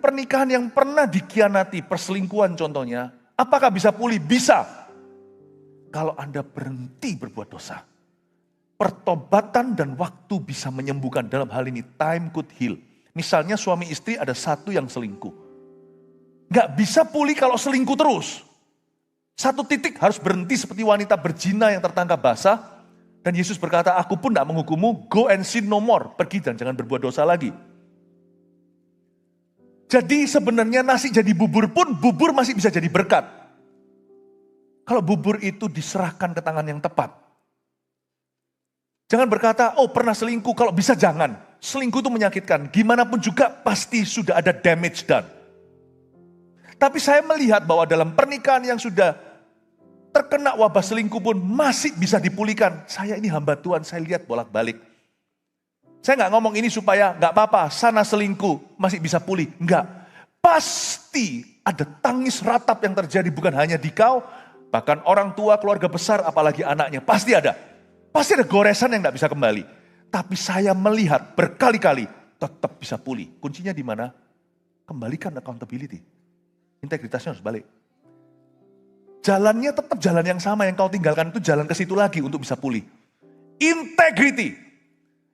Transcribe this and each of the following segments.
pernikahan yang pernah dikhianati, perselingkuhan contohnya, apakah bisa pulih? Bisa. Kalau Anda berhenti berbuat dosa. Pertobatan dan waktu bisa menyembuhkan. Dalam hal ini, time could heal. Misalnya suami istri ada satu yang selingkuh. Gak bisa pulih kalau selingkuh terus. Satu titik harus berhenti seperti wanita berzina yang tertangkap basah. Dan Yesus berkata, aku pun gak menghukummu, go and sin no more. Pergi dan jangan berbuat dosa lagi. Jadi sebenarnya nasi jadi bubur pun, bubur masih bisa jadi berkat. Kalau bubur itu diserahkan ke tangan yang tepat. Jangan berkata, oh pernah selingkuh, kalau bisa jangan. Selingkuh itu menyakitkan, gimana pun juga pasti sudah ada damage done. Tapi saya melihat bahwa dalam pernikahan yang sudah terkena wabah selingkuh pun masih bisa dipulihkan. Saya ini hamba Tuhan, saya lihat bolak-balik. Saya gak ngomong ini supaya gak apa-apa, sana selingkuh masih bisa pulih. Enggak, pasti ada tangis ratap yang terjadi bukan hanya di kau, bahkan orang tua, keluarga besar, apalagi anaknya, pasti ada. Pasti ada goresan yang gak bisa kembali. Tapi saya melihat berkali-kali tetap bisa pulih. Kuncinya di mana? Kembalikan accountability. Integritasnya harus balik. Jalannya tetap jalan yang sama yang kau tinggalkan itu jalan ke situ lagi untuk bisa pulih. Integrity.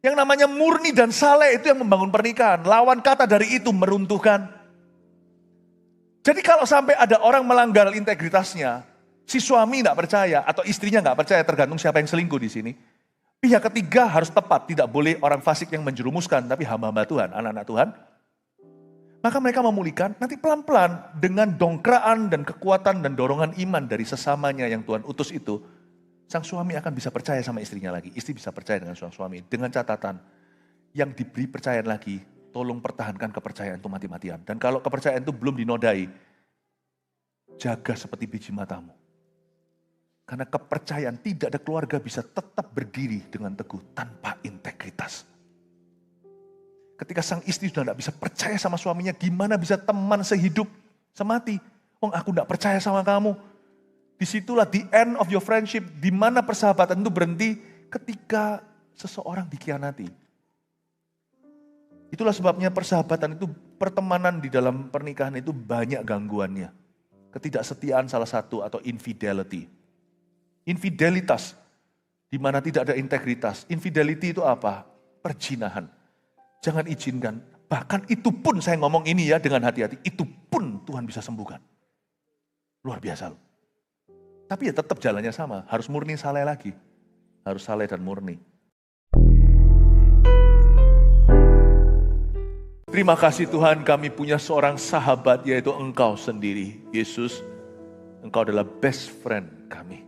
Yang namanya murni dan saleh itu yang membangun pernikahan. Lawan kata dari itu meruntuhkan. Jadi kalau sampai ada orang melanggar integritasnya, si suami tidak percaya atau istrinya tidak percaya, tergantung siapa yang selingkuh di sini. Pihak ketiga harus tepat, tidak boleh orang fasik yang menjerumuskan, tapi hamba-hamba Tuhan, anak-anak Tuhan. Maka mereka memulihkan, nanti pelan-pelan dengan dongkraan dan kekuatan dan dorongan iman dari sesamanya yang Tuhan utus itu, sang suami akan bisa percaya sama istrinya lagi, istri bisa percaya dengan suami. Dengan catatan, yang diberi percayaan lagi, tolong pertahankan kepercayaan itu mati-matian. Dan kalau kepercayaan itu belum dinodai, jaga seperti biji matamu. Karena kepercayaan tidak ada keluarga bisa tetap berdiri dengan teguh tanpa integritas. Ketika sang istri sudah tidak bisa percaya sama suaminya, gimana bisa teman sehidup, semati? Oh, aku tidak percaya sama kamu. Disitulah the end of your friendship, di mana persahabatan itu berhenti ketika seseorang dikhianati. Itulah sebabnya persahabatan itu, pertemanan di dalam pernikahan itu banyak gangguannya. Ketidaksetiaan salah satu atau infidelity. Infidelitas, di mana tidak ada integritas. Infidelity itu apa? Perzinahan. Jangan izinkan. Bahkan itu pun saya ngomong ini ya dengan hati-hati. Itu pun Tuhan bisa sembuhkan. Luar biasa loh. Tapi ya tetap jalannya sama. Harus murni saleh lagi. Harus saleh dan murni. Terima kasih Tuhan, kami punya seorang sahabat yaitu Engkau sendiri. Yesus, Engkau adalah best friend kami.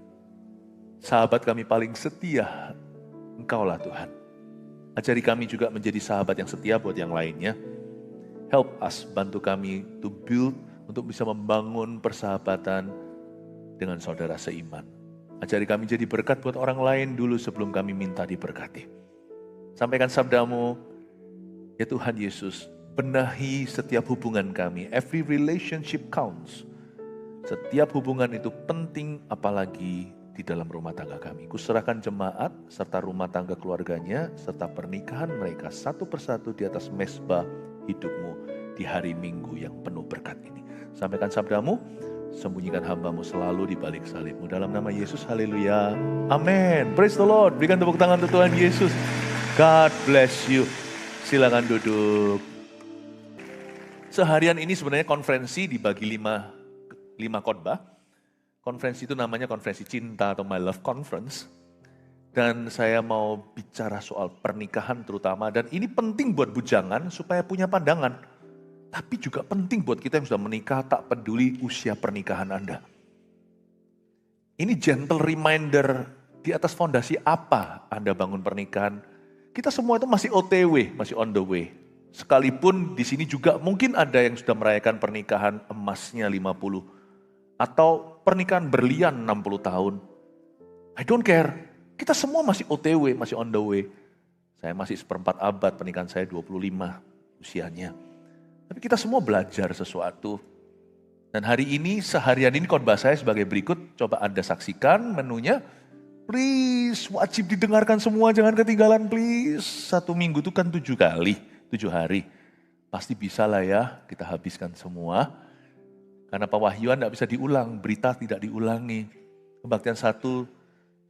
Sahabat kami paling setia, Engkaulah Tuhan. Ajari kami juga menjadi sahabat yang setia buat yang lainnya. Help us, bantu kami to build, untuk bisa membangun persahabatan dengan saudara seiman. Ajari kami jadi berkat buat orang lain dulu sebelum kami minta diberkati. Sampaikan sabdamu, ya Tuhan Yesus, benahi setiap hubungan kami. Every relationship counts. Setiap hubungan itu penting, apalagi di dalam rumah tangga kami. Kuserahkan jemaat serta rumah tangga keluarganya serta pernikahan mereka satu persatu di atas mezbah hidupmu di hari Minggu yang penuh berkat ini. Sampaikan sabdamu, sembunyikan hambamu selalu di balik salibmu. Dalam nama Yesus, haleluya. Amin. Praise the Lord. Berikan tepuk tangan untuk Tuhan Yesus. God bless you. Silakan duduk. Seharian ini sebenarnya konferensi dibagi lima khotbah. Konferensi itu namanya konferensi cinta atau My Love Conference. Dan saya mau bicara soal pernikahan terutama. Dan ini penting buat bujangan supaya punya pandangan. Tapi juga penting buat kita yang sudah menikah, tak peduli usia pernikahan Anda. Ini gentle reminder di atas fondasi apa Anda bangun pernikahan. Kita semua itu masih OTW, masih on the way. Sekalipun di sini juga mungkin ada yang sudah merayakan pernikahan emasnya 50. Atau pernikahan berlian 60 tahun. I don't care. Kita semua masih OTW, masih on the way. Saya masih seperempat abad, pernikahan saya 25 usianya. Tapi kita semua belajar sesuatu. Dan hari ini, seharian ini khotbah saya sebagai berikut. Coba Anda saksikan menunya. Please, wajib didengarkan semua, jangan ketinggalan please. 1 minggu itu kan 7 kali, 7 hari. Pasti bisa lah ya, kita habiskan semua. Karena pewahyuan tidak bisa diulang, berita tidak diulangi. Kebaktian 1,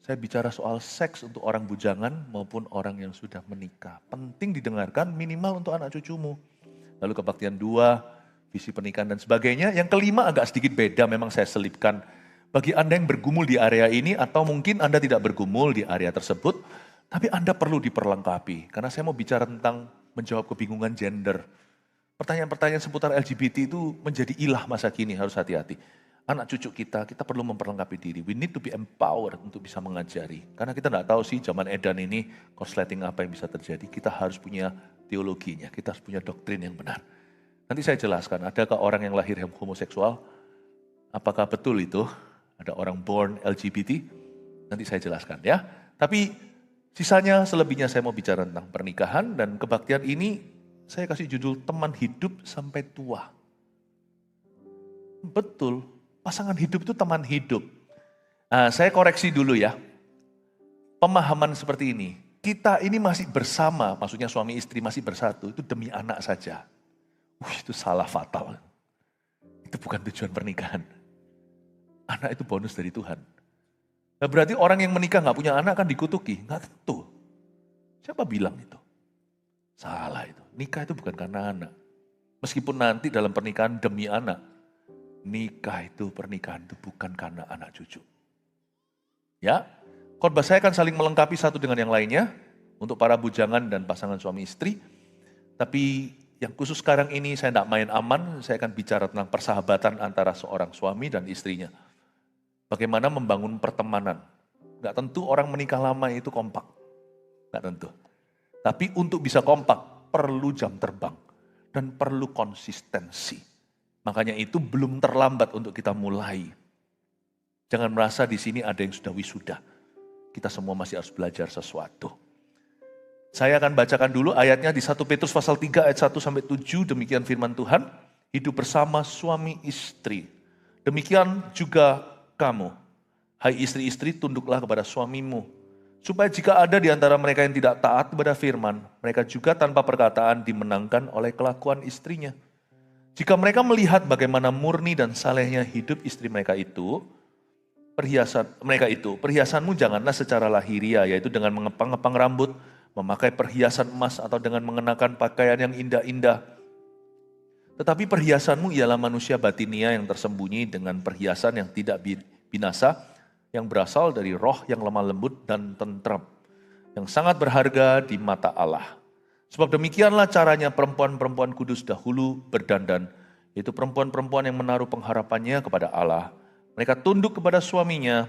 saya bicara soal seks untuk orang bujangan maupun orang yang sudah menikah. Penting didengarkan minimal untuk anak cucumu. Lalu kebaktian 2, visi pernikahan dan sebagainya. Yang kelima agak sedikit beda, memang saya selipkan. Bagi Anda yang bergumul di area ini atau mungkin Anda tidak bergumul di area tersebut, tapi Anda perlu diperlengkapi. Karena saya mau bicara tentang menjawab kebingungan gender. Pertanyaan-pertanyaan seputar LGBT itu menjadi ilah masa kini, harus hati-hati. Anak cucu kita perlu memperlengkapi diri. We need to be empowered untuk bisa mengajari. Karena kita tidak tahu sih zaman edan ini korsleting apa yang bisa terjadi. Kita harus punya teologinya, kita harus punya doktrin yang benar. Nanti saya jelaskan, adakah orang yang lahir homoseksual? Apakah betul itu? Ada orang born LGBT? Nanti saya jelaskan ya. Tapi sisanya selebihnya saya mau bicara tentang pernikahan dan kebaktian ini saya kasih judul teman hidup sampai tua. Betul, pasangan hidup itu teman hidup. Nah, saya koreksi dulu ya. Pemahaman seperti ini, kita ini masih bersama, maksudnya suami istri masih bersatu, itu demi anak saja. Itu salah fatal. Itu bukan tujuan pernikahan. Anak itu bonus dari Tuhan. Nah, berarti orang yang menikah gak punya anak kan dikutuki? Gak tentu. Siapa bilang itu? Salah itu. Nikah itu bukan karena anak. Meskipun nanti dalam pernikahan demi anak. Nikah itu, pernikahan itu bukan karena anak cucu. Ya, khotbah saya akan saling melengkapi satu dengan yang lainnya. Untuk para bujangan dan pasangan suami istri. Tapi yang khusus sekarang ini saya tidak main aman. Saya akan bicara tentang persahabatan antara seorang suami dan istrinya. Bagaimana membangun pertemanan. Gak tentu orang menikah lama itu kompak. Gak tentu. Tapi untuk bisa kompak, perlu jam terbang. Dan perlu konsistensi. Makanya itu belum terlambat untuk kita mulai. Jangan merasa di sini ada yang sudah wisuda. Kita semua masih harus belajar sesuatu. Saya akan bacakan dulu ayatnya di 1 Petrus pasal 3 ayat 1-7. Demikian firman Tuhan. Hidup bersama suami istri. Demikian juga kamu. Hai istri-istri, tunduklah kepada suamimu. Supaya jika ada di antara mereka yang tidak taat kepada firman, mereka juga tanpa perkataan dimenangkan oleh kelakuan istrinya. Jika mereka melihat bagaimana murni dan salehnya hidup istri mereka itu, perhiasanmu janganlah secara lahiria, yaitu dengan mengepang-ngepang rambut, memakai perhiasan emas atau dengan mengenakan pakaian yang indah-indah. Tetapi perhiasanmu ialah manusia batinia yang tersembunyi dengan perhiasan yang tidak binasa, yang berasal dari roh yang lemah lembut dan tentram, yang sangat berharga di mata Allah. Sebab demikianlah caranya perempuan-perempuan kudus dahulu berdandan, yaitu perempuan-perempuan yang menaruh pengharapannya kepada Allah. Mereka tunduk kepada suaminya,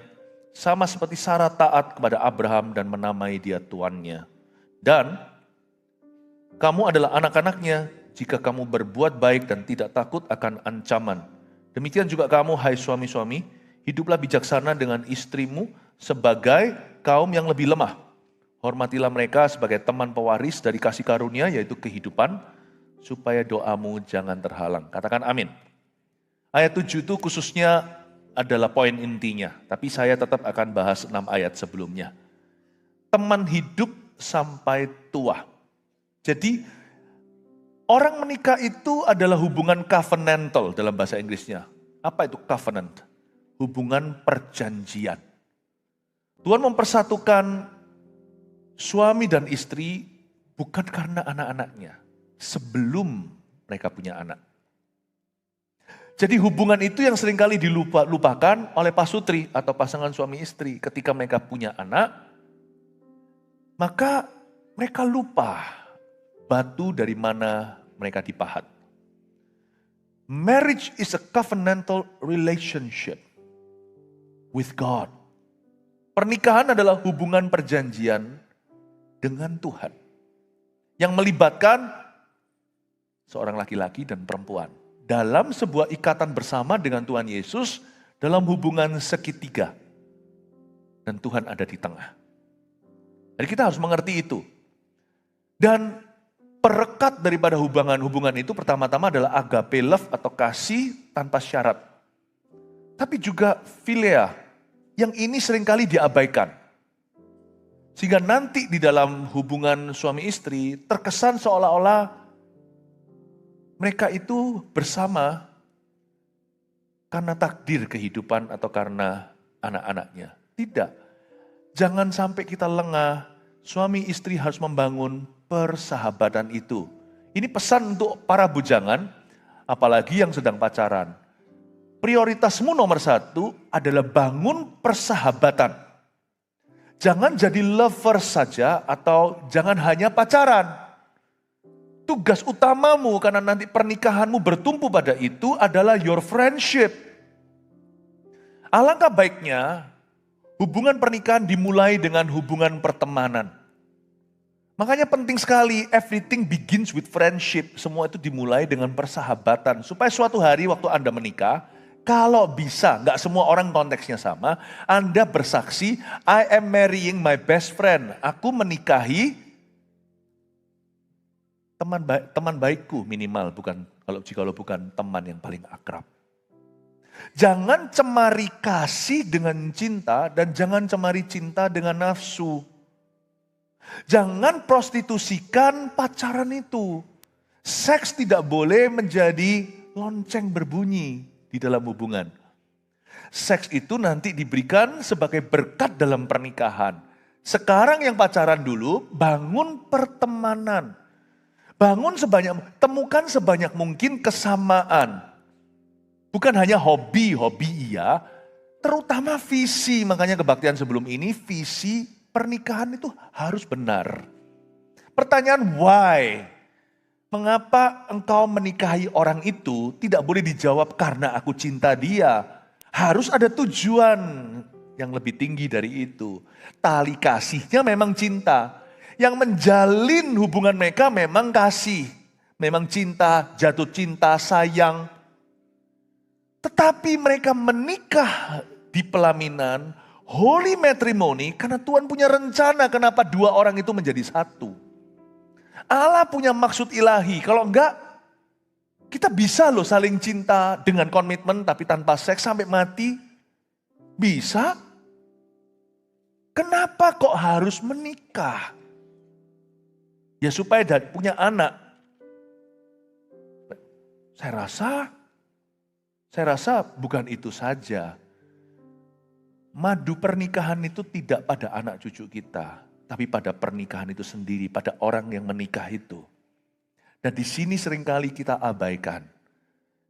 sama seperti Sarah taat kepada Abraham dan menamai dia tuannya. Dan kamu adalah anak-anaknya jika kamu berbuat baik dan tidak takut akan ancaman. Demikian juga kamu, hai suami-suami, hiduplah bijaksana dengan istrimu sebagai kaum yang lebih lemah. Hormatilah mereka sebagai teman pewaris dari kasih karunia, yaitu kehidupan, supaya doamu jangan terhalang. Katakan amin. Ayat 7 itu khususnya adalah poin intinya, tapi saya tetap akan bahas 6 ayat sebelumnya. Teman hidup sampai tua. Jadi orang menikah itu adalah hubungan covenantal dalam bahasa Inggrisnya. Apa itu covenant? Hubungan perjanjian. Tuhan mempersatukan suami dan istri bukan karena anak-anaknya, sebelum mereka punya anak. Jadi hubungan itu yang seringkali dilupakan oleh pasutri atau pasangan suami istri. Ketika mereka punya anak, maka mereka lupa batu dari mana mereka dipahat. Marriage is a covenantal relationship with God. Pernikahan adalah hubungan perjanjian dengan Tuhan yang melibatkan seorang laki-laki dan perempuan dalam sebuah ikatan bersama dengan Tuhan Yesus dalam hubungan segitiga. Dan Tuhan ada di tengah. Jadi kita harus mengerti itu. Dan perekat daripada hubungan itu pertama-tama adalah agape love atau kasih tanpa syarat. Tapi juga philia, yang ini seringkali diabaikan. Sehingga nanti di dalam hubungan suami istri terkesan seolah-olah Mereka itu bersama karena takdir kehidupan atau karena anak-anaknya. Tidak. Jangan sampai kita lengah, suami istri harus membangun persahabatan itu. Ini pesan untuk para bujangan, apalagi yang sedang pacaran. Prioritasmu nomor 1 adalah bangun persahabatan. Jangan jadi lover saja atau jangan hanya pacaran. Tugas utamamu karena nanti pernikahanmu bertumpu pada itu adalah your friendship. Alangkah baiknya hubungan pernikahan dimulai dengan hubungan pertemanan. Makanya penting sekali, everything begins with friendship. Semua itu dimulai dengan persahabatan. Supaya suatu hari waktu Anda menikah, kalau bisa, nggak semua orang konteksnya sama, Anda bersaksi, I am marrying my best friend. Aku menikahi teman baikku minimal, kalau bukan teman yang paling akrab. Jangan cemari kasih dengan cinta dan jangan cemari cinta dengan nafsu. Jangan prostitusikan pacaran itu. Seks tidak boleh menjadi lonceng berbunyi di dalam hubungan. Seks itu nanti diberikan sebagai berkat dalam pernikahan. Sekarang yang pacaran dulu, bangun pertemanan. Temukan sebanyak mungkin kesamaan. Bukan hanya hobi iya, terutama visi. Makanya kebaktian sebelum ini, visi pernikahan itu harus benar. Pertanyaan why? Mengapa engkau menikahi orang itu tidak boleh dijawab karena aku cinta dia. Harus ada tujuan yang lebih tinggi dari itu. Tali kasihnya memang cinta. Yang menjalin hubungan mereka memang kasih. Memang cinta, jatuh cinta, sayang. Tetapi mereka menikah di pelaminan, holy matrimony, karena Tuhan punya rencana kenapa 2 orang itu menjadi satu. Allah punya maksud ilahi. Kalau enggak, kita bisa loh saling cinta dengan komitmen tapi tanpa seks sampai mati. Bisa. Kenapa kok harus menikah? Ya supaya punya anak. Saya rasa bukan itu saja. Madu pernikahan itu tidak pada anak cucu kita. Tapi pada pernikahan itu sendiri, pada orang yang menikah itu. Dan di sini seringkali kita abaikan.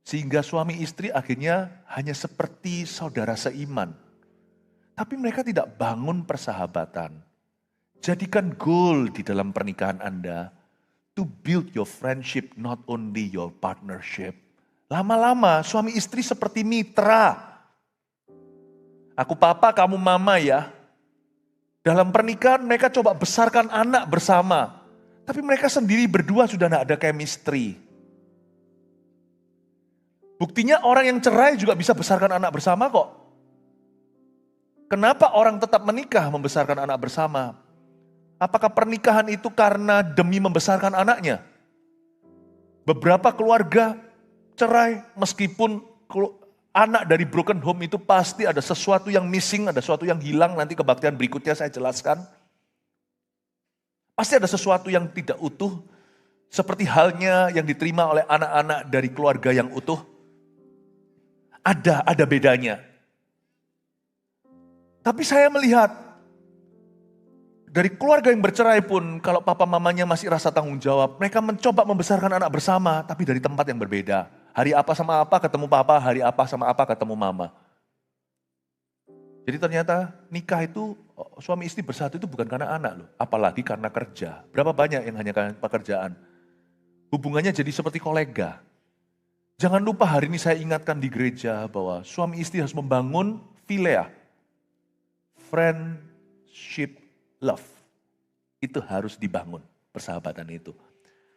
Sehingga suami istri akhirnya hanya seperti saudara seiman. Tapi mereka tidak bangun persahabatan. Jadikan goal di dalam pernikahan Anda, to build your friendship, not only your partnership. Lama-lama suami istri seperti mitra. Aku papa, kamu mama ya. Dalam pernikahan mereka coba besarkan anak bersama. Tapi mereka sendiri berdua sudah tidak ada chemistry. Buktinya orang yang cerai juga bisa besarkan anak bersama kok. Kenapa orang tetap menikah membesarkan anak bersama? Apakah pernikahan itu karena demi membesarkan anaknya? Beberapa keluarga cerai meskipun anak dari broken home itu pasti ada sesuatu yang missing, ada sesuatu yang hilang. Nanti kebaktian berikutnya saya jelaskan. Pasti ada sesuatu yang tidak utuh. Seperti halnya yang diterima oleh anak-anak dari keluarga yang utuh. Ada bedanya. Tapi saya melihat, dari keluarga yang bercerai pun, kalau papa mamanya masih rasa tanggung jawab, mereka mencoba membesarkan anak bersama, tapi dari tempat yang berbeda. Hari apa sama apa ketemu papa, hari apa sama apa ketemu mama. Jadi ternyata nikah itu, suami istri bersatu itu bukan karena anak loh. Apalagi karena kerja. Berapa banyak yang hanya karena pekerjaan. Hubungannya jadi seperti kolega. Jangan lupa hari ini saya ingatkan di gereja bahwa suami istri harus membangun philea. Friendship love. Itu harus dibangun, persahabatan itu.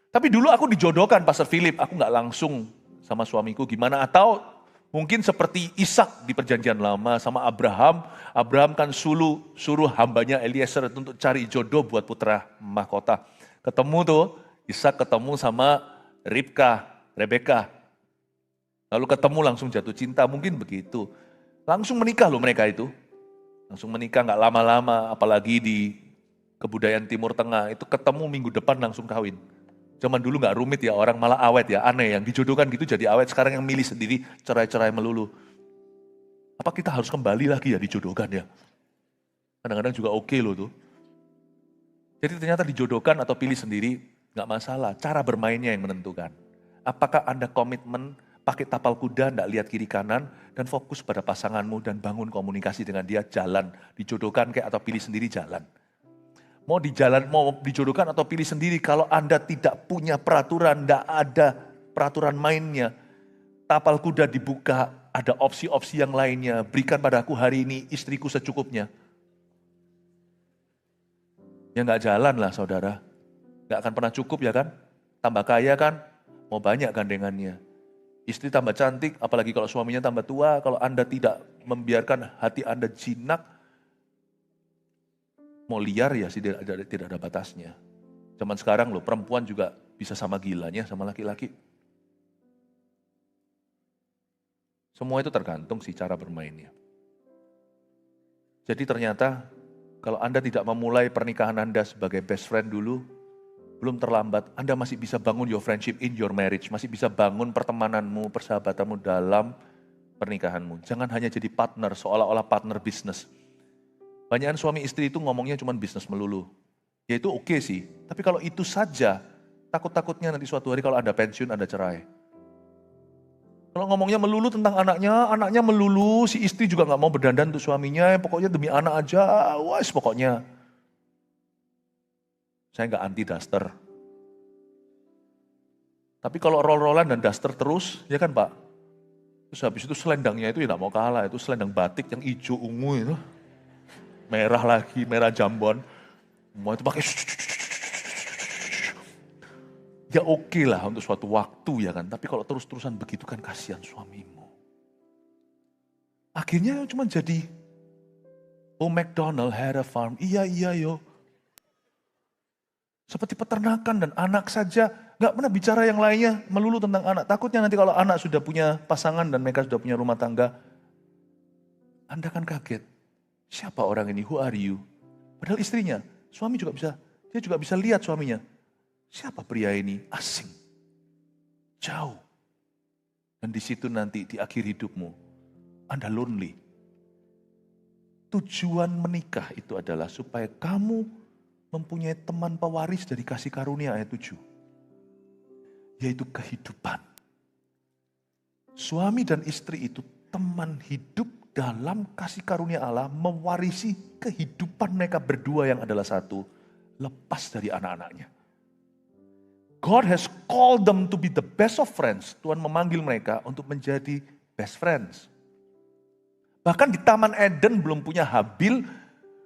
Tapi dulu aku dijodohkan Pastor Philip, aku gak langsung sama suamiku gimana, atau mungkin seperti Ishak di perjanjian lama sama Abraham. Abraham kan suruh hambanya Eliezer untuk cari jodoh buat putra mahkota. Ketemu tuh, Ishak ketemu sama Rebeka. Lalu ketemu langsung jatuh cinta, mungkin begitu. Langsung menikah loh mereka itu. Langsung menikah gak lama-lama, apalagi di kebudayaan Timur Tengah. Itu ketemu minggu depan langsung kawin. Zaman dulu nggak rumit ya, orang malah awet ya, aneh. Yang dijodohkan gitu jadi awet, sekarang yang milih sendiri cerai-cerai melulu. Apa kita harus kembali lagi ya dijodohkan ya? Kadang-kadang juga oke loh tuh. Jadi ternyata dijodohkan atau pilih sendiri nggak masalah, cara bermainnya yang menentukan. Apakah Anda komitmen pakai tapal kuda, nggak lihat kiri kanan, dan fokus pada pasanganmu dan bangun komunikasi dengan dia, jalan. Dijodohkan kayak atau pilih sendiri, jalan. Mau dijodohkan atau pilih sendiri, kalau Anda tidak punya peraturan, tidak ada peraturan mainnya, tapal kuda dibuka, ada opsi-opsi yang lainnya, berikan padaku hari ini istriku secukupnya. Ya nggak jalan lah saudara, nggak akan pernah cukup ya kan, tambah kaya kan, mau banyak gandengannya. Istri tambah cantik, apalagi kalau suaminya tambah tua, kalau Anda tidak membiarkan hati Anda jinak, mau liar ya tidak ada batasnya. Zaman sekarang loh, perempuan juga bisa sama gilanya sama laki-laki. Semua itu tergantung sih cara bermainnya. Jadi ternyata kalau Anda tidak memulai pernikahan Anda sebagai best friend dulu, belum terlambat. Anda masih bisa bangun your friendship in your marriage. Masih bisa bangun pertemananmu, persahabatanmu dalam pernikahanmu. Jangan hanya jadi partner, seolah-olah partner bisnis. Banyakan suami istri itu ngomongnya cuma bisnis melulu. Ya itu oke sih, tapi kalau itu saja, takut-takutnya nanti suatu hari kalau Anda pensiun, Anda cerai. Kalau ngomongnya melulu tentang anaknya melulu, si istri juga gak mau berdandan untuk suaminya, pokoknya demi anak aja, wes pokoknya. Saya gak anti daster. Tapi kalau roll-rollan dan daster terus, ya kan Pak? Terus habis itu selendangnya itu ya gak mau kalah, itu selendang batik yang hijau ungu itu. Merah lagi, merah jambon. Semua itu pakai ya oke lah untuk suatu waktu ya kan. Tapi kalau terus-terusan begitu kan kasihan suamimu. Akhirnya cuma jadi McDonald had a farm. Iya yo. Seperti peternakan dan anak saja. Gak pernah bicara yang lainnya melulu tentang anak. Takutnya nanti kalau anak sudah punya pasangan dan mereka sudah punya rumah tangga. Anda kan kaget. Siapa orang ini? Who are you? Padahal istrinya, suami juga bisa, dia juga bisa lihat suaminya. Siapa pria ini? Asing. Jauh. Dan di situ nanti di akhir hidupmu, Anda lonely. Tujuan menikah itu adalah supaya kamu mempunyai teman pewaris dari kasih karunia ayat 7. Yaitu kehidupan. Suami dan istri itu teman hidup dalam kasih karunia Allah, mewarisi kehidupan mereka berdua yang adalah satu, lepas dari anak-anaknya. God has called them to be the best of friends. Tuhan memanggil mereka untuk menjadi best friends. Bahkan di Taman Eden belum punya Habil,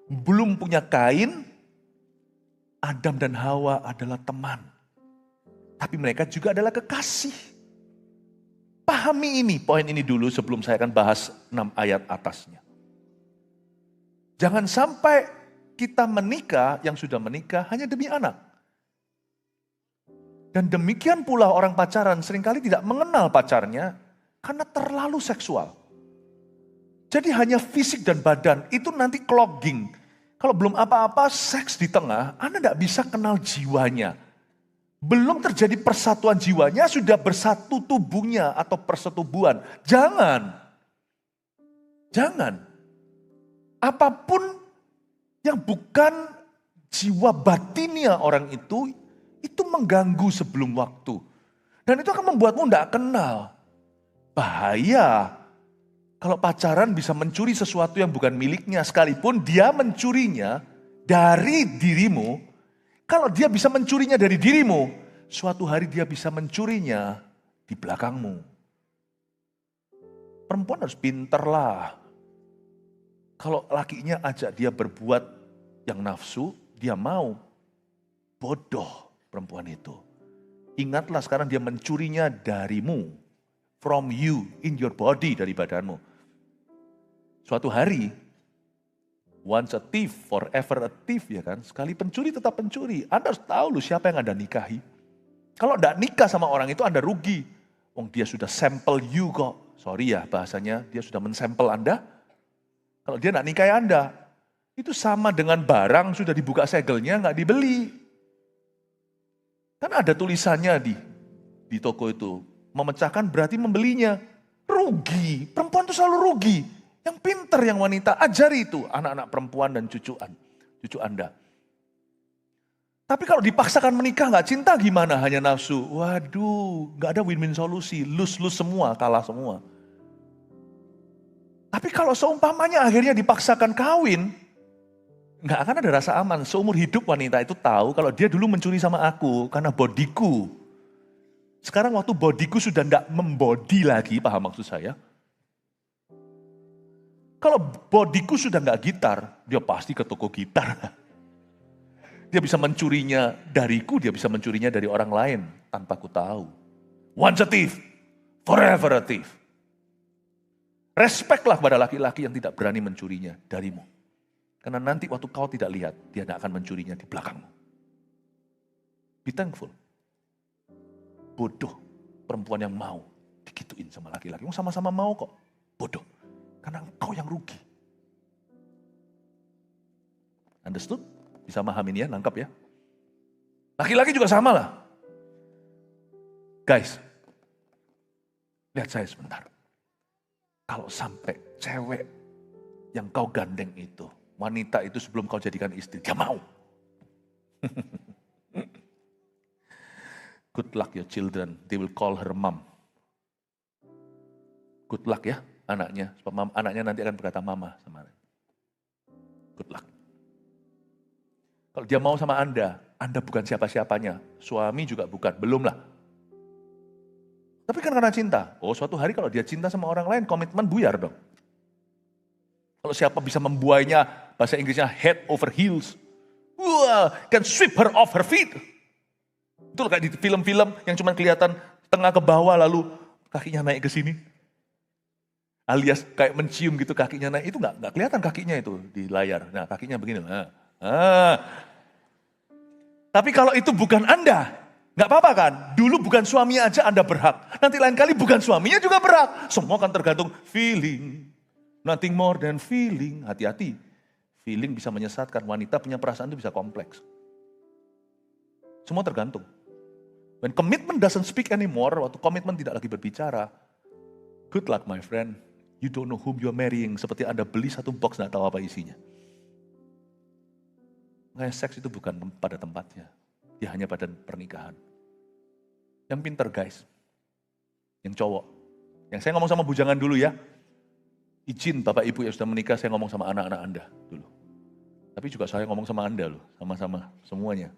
belum punya Kain, Adam dan Hawa adalah teman. Tapi mereka juga adalah kekasih. Pahami ini, poin ini dulu sebelum saya akan bahas 6 ayat atasnya. Jangan sampai kita menikah, yang sudah menikah hanya demi anak. Dan demikian pula orang pacaran seringkali tidak mengenal pacarnya karena terlalu seksual. Jadi hanya fisik dan badan, itu nanti clogging. Kalau belum apa-apa seks di tengah, Anda tidak bisa kenal jiwanya. Belum terjadi persatuan jiwanya, sudah bersatu tubuhnya atau persetubuhan. Jangan. Apapun yang bukan jiwa batinnya orang itu mengganggu sebelum waktu. Dan itu akan membuatmu tidak kenal. Bahaya. Kalau pacaran bisa mencuri sesuatu yang bukan miliknya, sekalipun dia mencurinya dari dirimu. Kalau dia bisa mencurinya dari dirimu, suatu hari dia bisa mencurinya di belakangmu. Perempuan harus pinter lah. Kalau lakinya ajak dia berbuat yang nafsu, dia mau. Bodoh perempuan itu. Ingatlah sekarang dia mencurinya darimu. From you, in your body, dari badanmu. Suatu hari, once a thief, forever a thief ya kan. Sekali pencuri tetap pencuri. Anda harus tahu loh siapa yang Anda nikahi. Kalau tidak nikah sama orang itu Anda rugi. Dia sudah sampel you kok. Sorry ya bahasanya, dia sudah mensampel Anda. Kalau dia tidak nikahi Anda, itu sama dengan barang sudah dibuka segelnya nggak dibeli. Kan ada tulisannya di toko itu. Memecahkan berarti membelinya. Rugi. Perempuan itu selalu rugi. Yang pintar yang wanita, ajari itu anak-anak perempuan dan cucu Anda. Tapi kalau dipaksakan menikah nggak cinta gimana? Hanya nafsu. Waduh, nggak ada win-win solusi. Lose-lose semua, kalah semua. Tapi kalau seumpamanya akhirnya dipaksakan kawin, nggak akan ada rasa aman. Seumur hidup wanita itu tahu kalau dia dulu mencuri sama aku karena bodiku. Sekarang waktu bodiku sudah nggak membody lagi, paham maksud saya? Kalau bodiku sudah nggak gitar, dia pasti ke toko gitar. Dia bisa mencurinya dariku, dia bisa mencurinya dari orang lain tanpa ku tahu. Once a thief, forever a thief. Respeklah pada laki-laki yang tidak berani mencurinya darimu. Karena nanti waktu kau tidak lihat, dia tidak akan mencurinya di belakangmu. Be thankful. Bodoh perempuan yang mau digituin sama laki-laki. Sama-sama mau kok, bodoh. Karena engkau yang rugi. Understood? Bisa mahamin ya, nangkap ya. Laki-laki juga sama lah. Guys, lihat saya sebentar. Kalau sampai cewek yang kau gandeng itu, wanita itu sebelum kau jadikan istri, dia mau. Good luck your children, they will call her mom. Good luck ya anaknya, sebab anaknya nanti akan berkata mama sama Anda. Good luck. Kalau dia mau sama Anda bukan siapa-siapanya, suami juga bukan, belum lah. Tapi kan karena cinta, suatu hari kalau dia cinta sama orang lain, komitmen buyar dong. Kalau siapa bisa membuainya, bahasa Inggrisnya head over heels, can sweep her off her feet. Itu kayak di film-film yang cuma kelihatan tengah ke bawah lalu kakinya naik ke sini. Alias kayak mencium gitu kakinya naik, itu nggak kelihatan kakinya itu di layar. Nah kakinya begini. Tapi kalau itu bukan Anda, nggak apa-apa kan? Dulu bukan suaminya aja Anda berhak. Nanti lain kali bukan suaminya juga berhak. Semua kan tergantung feeling. Nothing more than feeling. Hati-hati. Feeling bisa menyesatkan. Wanita punya perasaan itu bisa kompleks. Semua tergantung. When commitment doesn't speak anymore, waktu komitmen tidak lagi berbicara, good luck my friend. You don't know whom you're marrying. Seperti Anda beli satu box, nggak tahu apa isinya. Makanya seks itu bukan pada tempatnya. Dia hanya pada pernikahan. Yang pinter guys. Yang cowok. Yang saya ngomong sama bujangan dulu ya. Izin Bapak Ibu yang sudah menikah, saya ngomong sama anak-anak Anda dulu. Tapi juga saya ngomong sama Anda loh. Sama-sama semuanya.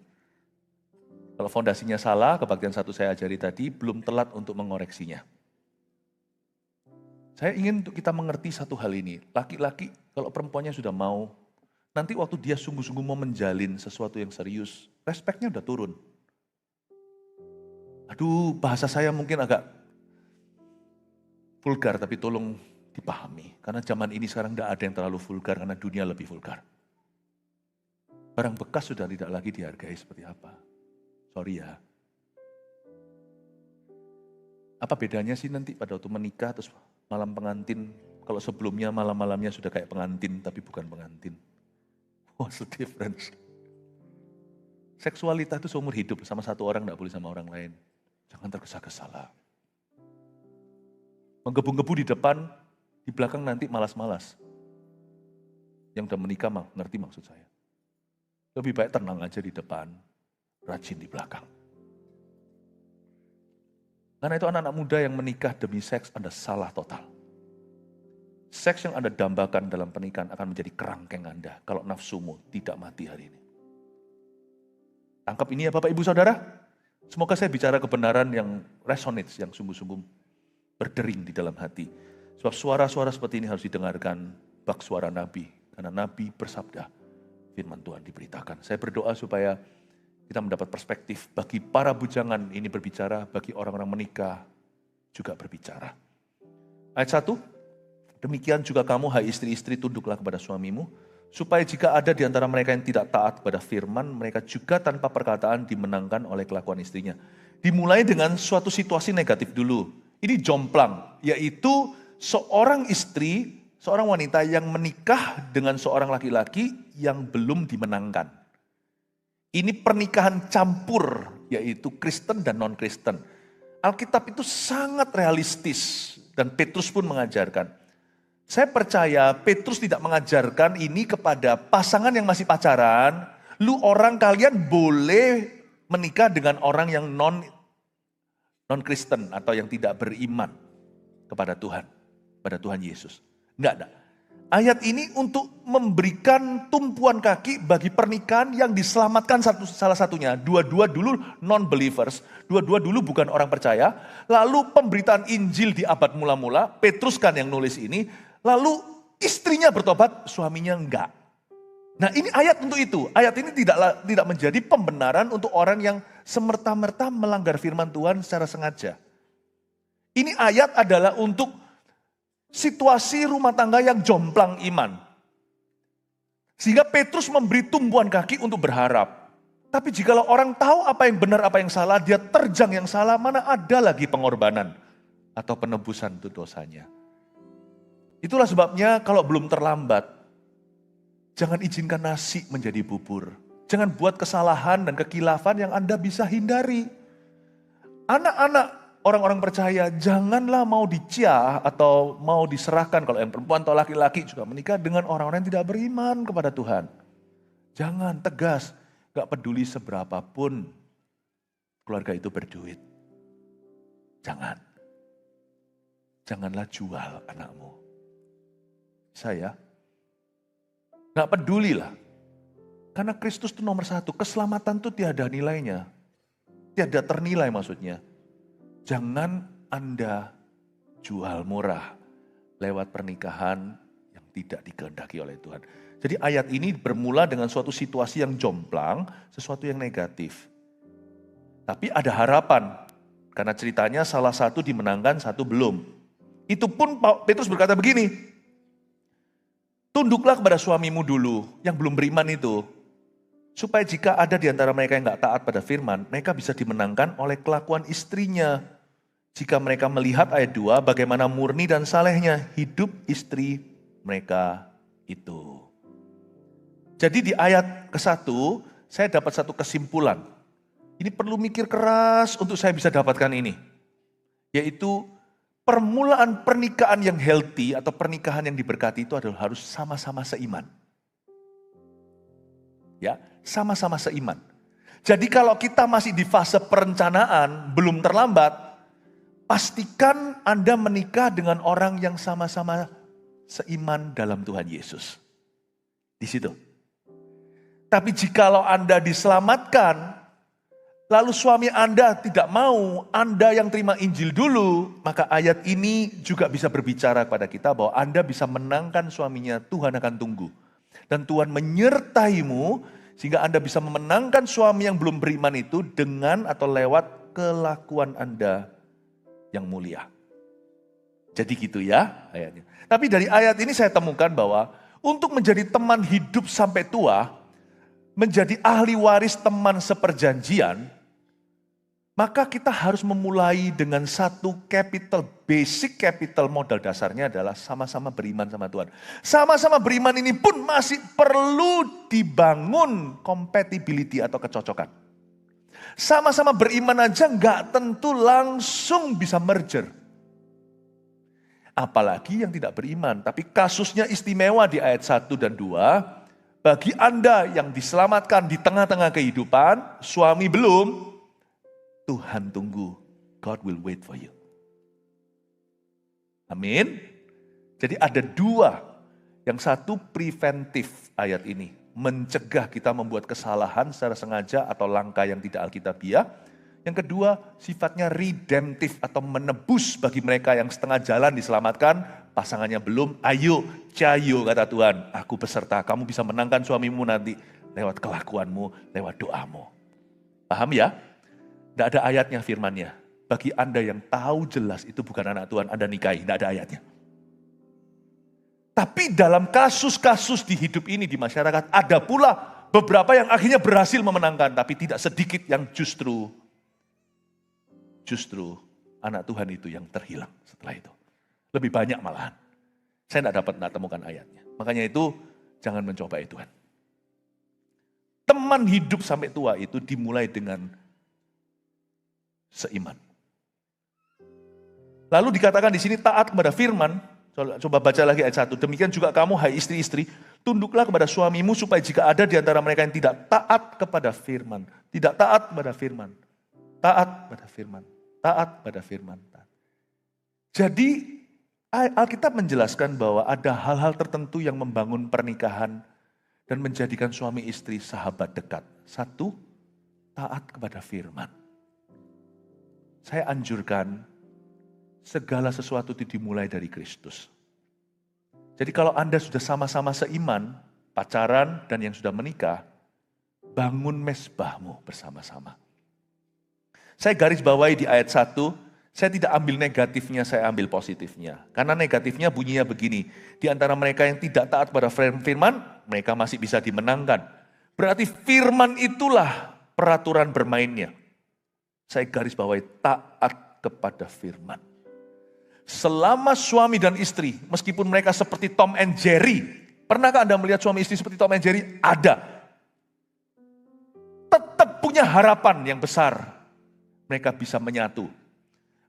Kalau fondasinya salah, kebaktian satu saya ajari tadi, belum telat untuk mengoreksinya. Saya ingin untuk kita mengerti satu hal ini. Laki-laki kalau perempuannya sudah mau, nanti waktu dia sungguh-sungguh mau menjalin sesuatu yang serius, respeknya udah turun. Aduh, bahasa saya mungkin agak vulgar, tapi tolong dipahami. Karena zaman ini sekarang tidak ada yang terlalu vulgar, karena dunia lebih vulgar. Barang bekas sudah tidak lagi dihargai seperti apa. Sorry ya. Apa bedanya sih nanti pada waktu menikah, terus malam pengantin, kalau sebelumnya malam-malamnya sudah kayak pengantin, tapi bukan pengantin. What's the difference? Seksualitas itu seumur hidup, sama satu orang tidak boleh sama orang lain. Jangan tergesa-gesa lah. Menggebu-gebu di depan, di belakang nanti malas-malas. Yang udah menikah mah, ngerti maksud saya. Lebih baik tenang aja di depan, rajin di belakang. Karena itu anak-anak muda yang menikah demi seks, Anda salah total. Seks yang Anda dambakan dalam pernikahan akan menjadi kerangkeng Anda kalau nafsumu tidak mati hari ini. Tangkap ini ya Bapak Ibu Saudara. Semoga saya bicara kebenaran yang resonates, yang sungguh-sungguh berdering di dalam hati. Sebab suara-suara seperti ini harus didengarkan bak suara Nabi. Karena Nabi bersabda, firman Tuhan diberitakan. Saya berdoa supaya kita mendapat perspektif bagi para bujangan ini berbicara, bagi orang-orang menikah juga berbicara. Ayat 1, demikian juga kamu hai istri-istri tunduklah kepada suamimu, supaya jika ada di antara mereka yang tidak taat kepada firman, mereka juga tanpa perkataan dimenangkan oleh kelakuan istrinya. Dimulai dengan suatu situasi negatif dulu. Ini jomplang, yaitu seorang istri, seorang wanita yang menikah dengan seorang laki-laki yang belum dimenangkan. Ini pernikahan campur, yaitu Kristen dan non-Kristen. Alkitab itu sangat realistis dan Petrus pun mengajarkan. Saya percaya Petrus tidak mengajarkan ini kepada pasangan yang masih pacaran. Lu orang kalian boleh menikah dengan orang yang non-Kristen atau yang tidak beriman kepada Tuhan, pada Tuhan Yesus. Enggak. Ayat ini untuk memberikan tumpuan kaki bagi pernikahan yang diselamatkan salah satunya. Dua-dua dulu non-believers, dua-dua dulu bukan orang percaya. Lalu pemberitaan Injil di abad mula-mula, Petrus kan yang nulis ini. Lalu istrinya bertobat, suaminya enggak. Nah ini ayat untuk itu. Ayat ini tidak menjadi pembenaran untuk orang yang semerta-merta melanggar firman Tuhan secara sengaja. Ini ayat adalah untuk situasi rumah tangga yang jomplang iman. Sehingga Petrus memberi tumpuan kaki untuk berharap. Tapi jikalau orang tahu apa yang benar, apa yang salah, dia terjang yang salah, mana ada lagi pengorbanan atau penebusan untuk dosanya. Itulah sebabnya kalau belum terlambat, jangan izinkan nasi menjadi bubur. Jangan buat kesalahan dan kekilafan yang Anda bisa hindari. Anak-anak orang-orang percaya, janganlah mau diciah atau mau diserahkan kalau yang perempuan atau laki-laki juga menikah dengan orang-orang yang tidak beriman kepada Tuhan. Jangan, tegas, gak peduli seberapapun keluarga itu berduit. Janganlah jual anakmu. Saya, gak pedulilah. Karena Kristus itu nomor satu, keselamatan itu tiada nilainya. Tiada ternilai maksudnya. Jangan Anda jual murah lewat pernikahan yang tidak dikehendaki oleh Tuhan. Jadi ayat ini bermula dengan suatu situasi yang jomplang, sesuatu yang negatif. Tapi ada harapan, karena ceritanya salah satu dimenangkan, satu belum. Itu pun Petrus berkata begini, tunduklah kepada suamimu dulu yang belum beriman itu. Supaya jika ada di antara mereka yang gak taat pada firman, mereka bisa dimenangkan oleh kelakuan istrinya. Jika mereka melihat ayat 2, bagaimana murni dan salehnya hidup istri mereka itu. Jadi di ayat ke-1, saya dapat satu kesimpulan. Ini perlu mikir keras untuk saya bisa dapatkan ini. Yaitu permulaan pernikahan yang healthy atau pernikahan yang diberkati itu adalah harus sama-sama seiman. Ya, sama-sama seiman. Jadi kalau kita masih di fase perencanaan, belum terlambat, pastikan Anda menikah dengan orang yang sama-sama seiman dalam Tuhan Yesus. Di situ. Tapi jikalau Anda diselamatkan, lalu suami Anda tidak mau, Anda yang terima Injil dulu, maka ayat ini juga bisa berbicara kepada kita bahwa Anda bisa menangkan suaminya, Tuhan akan tunggu. Dan Tuhan menyertaimu, sehingga Anda bisa memenangkan suami yang belum beriman itu dengan atau lewat kelakuan Anda yang mulia. Jadi gitu ya ayatnya. Tapi dari ayat ini saya temukan bahwa untuk menjadi teman hidup sampai tua, menjadi ahli waris teman seperjanjian, maka kita harus memulai dengan satu basic capital modal dasarnya adalah sama-sama beriman sama Tuhan. Sama-sama beriman ini pun masih perlu dibangun compatibility atau kecocokan. Sama-sama beriman aja nggak tentu langsung bisa merger. Apalagi yang tidak beriman. Tapi kasusnya istimewa di ayat 1 dan 2. Bagi Anda yang diselamatkan di tengah-tengah kehidupan, suami belum, Tuhan tunggu. God will wait for you. Amin. Jadi ada dua. Yang satu preventif ayat ini. Mencegah kita membuat kesalahan secara sengaja atau langkah yang tidak alkitabiah. Yang kedua, sifatnya redemptif atau menebus bagi mereka yang setengah jalan diselamatkan, pasangannya belum, ayo, cayo kata Tuhan, aku beserta, kamu bisa menangkan suamimu nanti lewat kelakuanmu, lewat doamu. Paham ya? Tidak ada ayatnya firmannya. Bagi Anda yang tahu jelas itu bukan anak Tuhan, Anda nikahi, tidak ada ayatnya. Tapi dalam kasus-kasus di hidup ini, di masyarakat, ada pula beberapa yang akhirnya berhasil memenangkan, tapi tidak sedikit yang justru anak Tuhan itu yang terhilang setelah itu. Lebih banyak malahan. Saya tidak temukan ayatnya. Makanya itu, jangan mencobai Tuhan. teman hidup sampai tua itu dimulai dengan seiman. Lalu dikatakan di sini taat kepada firman. Coba baca lagi ayat 1. Demikian juga kamu hai istri-istri, tunduklah kepada suamimu supaya jika ada di antara mereka yang tidak taat kepada firman. Tidak taat kepada firman. Taat pada firman. Taat pada firman. Jadi Alkitab menjelaskan bahwa ada hal-hal tertentu yang membangun pernikahan dan menjadikan suami istri sahabat dekat. 1, taat kepada firman. Saya anjurkan segala sesuatu itu dimulai dari Kristus. Jadi kalau Anda sudah sama-sama seiman, pacaran dan yang sudah menikah, bangun mezbahmu bersama-sama. Saya garis bawahi di ayat 1, saya tidak ambil negatifnya, saya ambil positifnya. Karena negatifnya bunyinya begini, di antara mereka yang tidak taat pada firman, mereka masih bisa dimenangkan. Berarti firman itulah peraturan bermainnya. Saya garis bawahi taat kepada firman. Selama suami dan istri, meskipun mereka seperti Tom and Jerry, pernahkah Anda melihat suami istri seperti Tom and Jerry? Ada. Tetap punya harapan yang besar. Mereka bisa menyatu.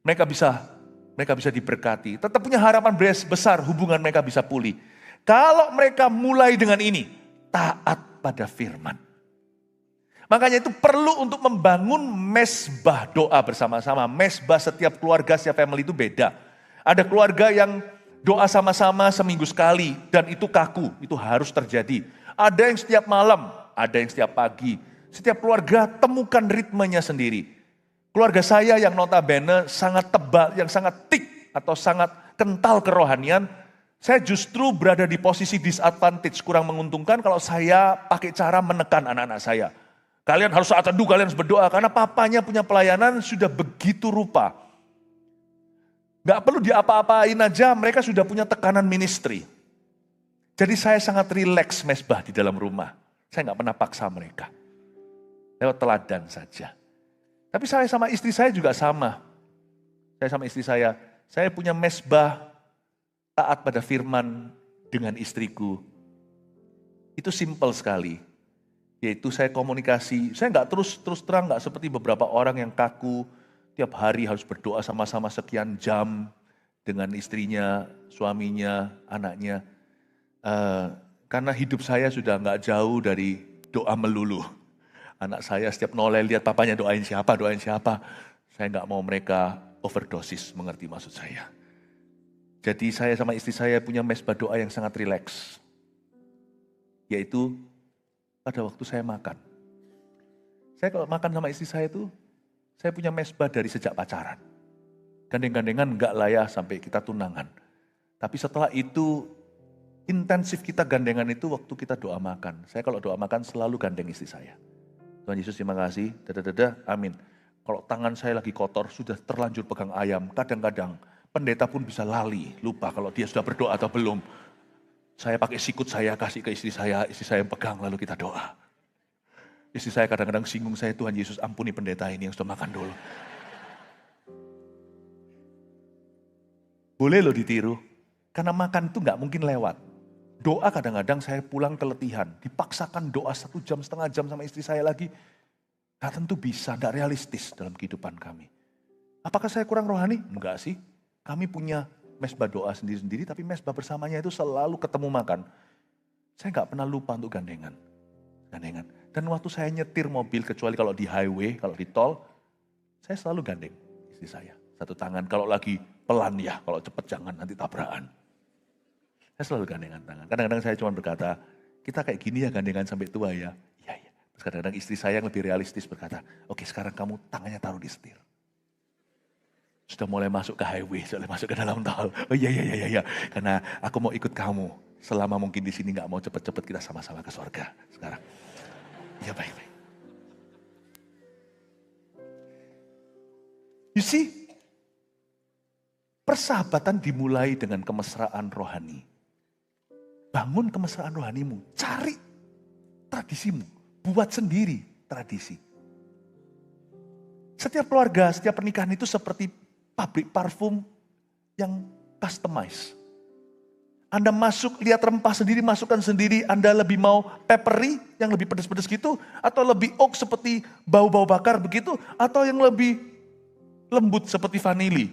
Mereka bisa diberkati. Tetap punya harapan besar, hubungan mereka bisa pulih. Kalau mereka mulai dengan ini, taat pada firman. Makanya itu perlu untuk membangun mezbah doa bersama-sama. Mezbah setiap keluarga, setiap family itu beda. Ada keluarga yang doa sama-sama seminggu sekali dan itu kaku, itu harus terjadi. Ada yang setiap malam, ada yang setiap pagi. Setiap keluarga temukan ritmenya sendiri. Keluarga saya yang notabene sangat tebal, yang sangat thick atau sangat kental kerohanian, saya justru berada di posisi disadvantage, kurang menguntungkan kalau saya pakai cara menekan anak-anak saya. Kalian harus saat teduh, kalian harus berdoa, karena papanya punya pelayanan sudah begitu rupa. Gak perlu diapa-apain aja, mereka sudah punya tekanan ministry. Jadi saya sangat rileks mezbah di dalam rumah. Saya gak pernah paksa mereka. Lewat teladan saja. Tapi saya sama istri saya juga sama. Saya sama istri saya punya mezbah taat pada firman dengan istriku. Itu simple sekali. Yaitu saya komunikasi, saya nggak terus terang, nggak seperti beberapa orang yang kaku, tiap hari harus berdoa sama-sama sekian jam dengan istrinya, suaminya, anaknya. Karena hidup saya sudah nggak jauh dari doa melulu. Anak saya setiap noleh lihat papanya doain siapa. Saya nggak mau mereka overdosis, mengerti maksud saya. Jadi saya sama istri saya punya mezbah doa yang sangat rileks. Yaitu pada waktu saya makan. Saya kalau makan sama istri saya itu, saya punya mezbah dari sejak pacaran. Gandeng-gandengan enggak lah ya sampai kita tunangan. Tapi setelah itu, intensif kita gandengan itu waktu kita doa makan. Saya kalau doa makan selalu gandeng istri saya. Tuhan Yesus terima kasih, amin. Kalau tangan saya lagi kotor, sudah terlanjur pegang ayam, kadang-kadang pendeta pun bisa lali, lupa kalau dia sudah berdoa atau belum. Saya pakai sikut saya, kasih ke istri saya pegang, lalu kita doa. Istri saya kadang-kadang singgung saya, Tuhan Yesus ampuni pendeta ini yang sudah makan dulu. Boleh loh ditiru, karena makan itu gak mungkin lewat. Doa kadang-kadang saya pulang keletihan, dipaksakan doa 1 jam, setengah jam sama istri saya lagi. Nah tentu bisa, tidak realistis dalam kehidupan kami. Apakah saya kurang rohani? Enggak sih, kami punya mezbah doa sendiri-sendiri, tapi mezbah bersamanya itu selalu ketemu makan. Saya gak pernah lupa untuk gandengan. Dan waktu saya nyetir mobil, kecuali kalau di highway, kalau di tol, saya selalu gandeng istri saya. Satu tangan, kalau lagi pelan ya, kalau cepat jangan nanti tabrakan. Saya selalu gandengan tangan. Kadang-kadang saya cuma berkata, kita kayak gini ya gandengan sampai tua ya. Iya. Terus kadang-kadang istri saya yang lebih realistis berkata, oke sekarang kamu tangannya taruh di setir. Sudah mulai masuk ke highway, sudah masuk ke dalam tol. Oh iya. Karena aku mau ikut kamu. Selama mungkin di sini gak mau cepet-cepet kita sama-sama ke surga sekarang. Ya baik. You see, persahabatan dimulai dengan kemesraan rohani. Bangun kemesraan rohanimu, cari tradisimu, buat sendiri tradisi. Setiap keluarga, setiap pernikahan itu seperti pabrik parfum yang customize. Anda masuk, lihat rempah sendiri, masukkan sendiri. Anda lebih mau peppery, yang lebih pedas-pedas gitu, atau lebih oak seperti bau-bau bakar begitu, atau yang lebih lembut seperti vanili.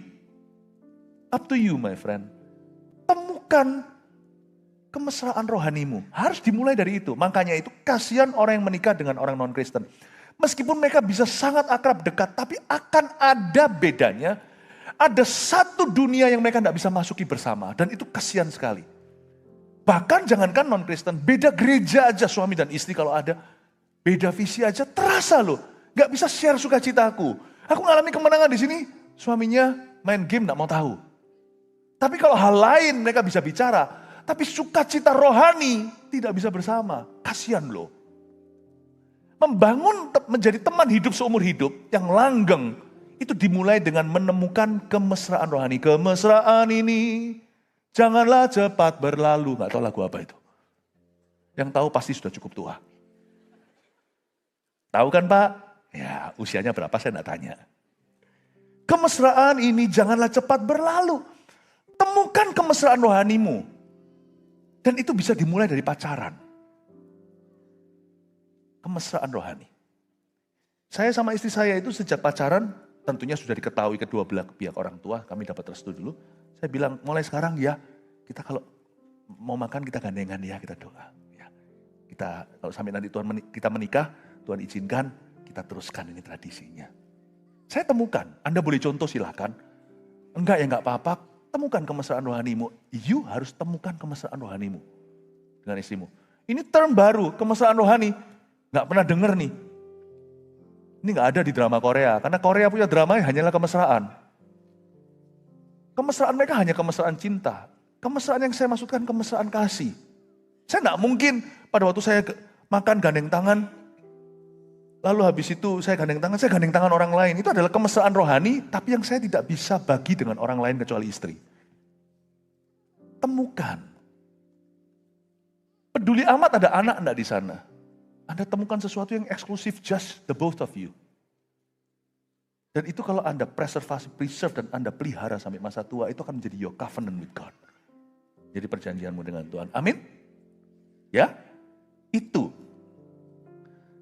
Up to you, my friend. Temukan kemesraan rohanimu. Harus dimulai dari itu. Makanya itu kasihan orang yang menikah dengan orang non-Kristen. Meskipun mereka bisa sangat akrab dekat, tapi akan ada bedanya. Ada satu dunia yang mereka tidak bisa masuki bersama. Dan itu kasihan sekali. Bahkan jangankan non-Kristen, beda gereja aja suami dan istri kalau ada. Beda visi aja terasa loh. Gak bisa share sukacitaku. Aku ngalami kemenangan di sini, suaminya main game gak mau tahu. Tapi kalau hal lain mereka bisa bicara. Tapi sukacita rohani tidak bisa bersama. Kasihan loh. Membangun menjadi teman hidup seumur hidup yang langgeng. Itu dimulai dengan menemukan kemesraan rohani. Kemesraan ini janganlah cepat berlalu. Gak tahu lagu apa itu. Yang tahu pasti sudah cukup tua. Tahu kan Pak? Ya usianya berapa saya gak tanya. Kemesraan ini janganlah cepat berlalu. Temukan kemesraan rohanimu. Dan itu bisa dimulai dari pacaran. Kemesraan rohani. Saya sama istri saya itu sejak pacaran, tentunya sudah diketahui kedua belah pihak orang tua, kami dapat restu dulu. Saya bilang, mulai sekarang ya, kita kalau mau makan kita gandengan ya, kita doa. Ya. Kita kalau sampai nanti Tuhan kita menikah, Tuhan izinkan, kita teruskan ini tradisinya. Saya temukan, Anda boleh contoh silahkan. Enggak ya enggak apa-apa. Temukan kemesraan rohanimu. You harus temukan kemesraan rohanimu dengan istrimu. Ini term baru, kemesraan rohani. Gak pernah denger nih. Ini gak ada di drama Korea. Karena Korea punya drama hanyalah kemesraan. Kemesraan mereka hanya kemesraan cinta. Kemesraan yang saya maksudkan kemesraan kasih. Saya gak mungkin pada waktu saya makan gandeng tangan. Lalu habis itu saya gandeng tangan orang lain. Itu adalah kemesraan rohani, tapi yang saya tidak bisa bagi dengan orang lain kecuali istri. Temukan. Peduli amat ada anak enggak di sana. Anda temukan sesuatu yang eksklusif, just the both of you. Dan itu kalau Anda preserve dan Anda pelihara sampai masa tua, itu akan menjadi your covenant with God. Jadi perjanjianmu dengan Tuhan. Amin? Ya? Itu.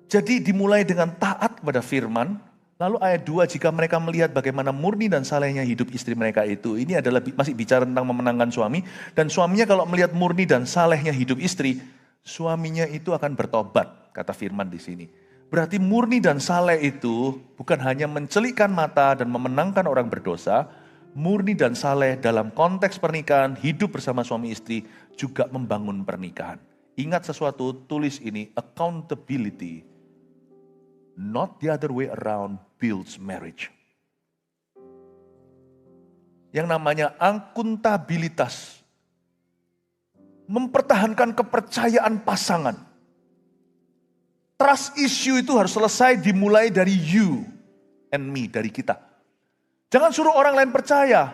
Jadi dimulai dengan taat kepada firman, lalu ayat 2, jika mereka melihat bagaimana murni dan salehnya hidup istri mereka itu, ini adalah masih bicara tentang memenangkan suami, dan suaminya kalau melihat murni dan salehnya hidup istri, suaminya itu akan bertobat, kata firman di sini. Berarti murni dan saleh itu bukan hanya mencelikkan mata dan memenangkan orang berdosa, murni dan saleh dalam konteks pernikahan, hidup bersama suami istri, juga membangun pernikahan. Ingat sesuatu, tulis ini, accountability. Not the other way around builds marriage. Yang namanya akuntabilitas. Mempertahankan kepercayaan pasangan. Trust issue itu harus selesai dimulai dari you and me, dari kita. Jangan suruh orang lain percaya.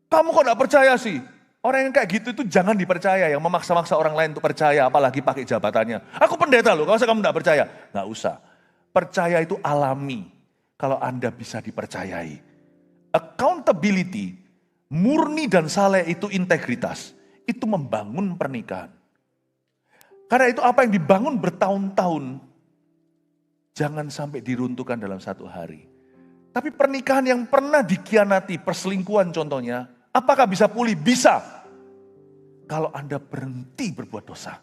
Kamu kok gak percaya sih? Orang yang kayak gitu itu jangan dipercaya. Yang memaksa-maksa orang lain untuk percaya, apalagi pakai jabatannya. Aku pendeta loh, kalau kamu gak percaya. Gak usah. Percaya itu alami kalau Anda bisa dipercayai. Accountability, murni dan saleh itu integritas. Itu membangun pernikahan. Karena itu apa yang dibangun bertahun-tahun, jangan sampai diruntuhkan dalam satu hari. Tapi pernikahan yang pernah dikhianati, perselingkuhan contohnya, apakah bisa pulih? Bisa. Kalau Anda berhenti berbuat dosa.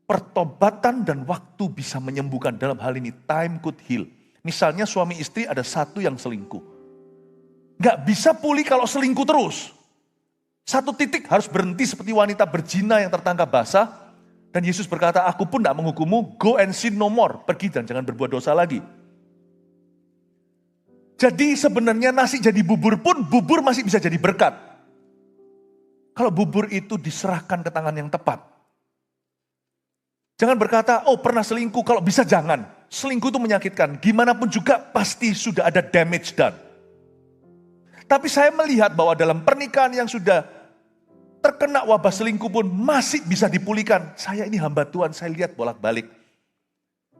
Pertobatan dan waktu bisa menyembuhkan. Dalam hal ini time could heal. Misalnya suami istri ada satu yang selingkuh. Gak bisa pulih kalau selingkuh terus. Satu titik harus berhenti seperti wanita berzina yang tertangkap basah. Dan Yesus berkata, aku pun gak menghukummu, go and sin no more. Pergi dan jangan berbuat dosa lagi. Jadi sebenarnya nasi jadi bubur pun, bubur masih bisa jadi berkat. Kalau bubur itu diserahkan ke tangan yang tepat. Jangan berkata, oh pernah selingkuh, kalau bisa jangan. Selingkuh itu menyakitkan, gimana pun juga pasti sudah ada damage done. Tapi saya melihat bahwa dalam pernikahan yang sudah terkena wabah selingkuh pun masih bisa dipulihkan. Saya ini hamba Tuhan, saya lihat bolak-balik.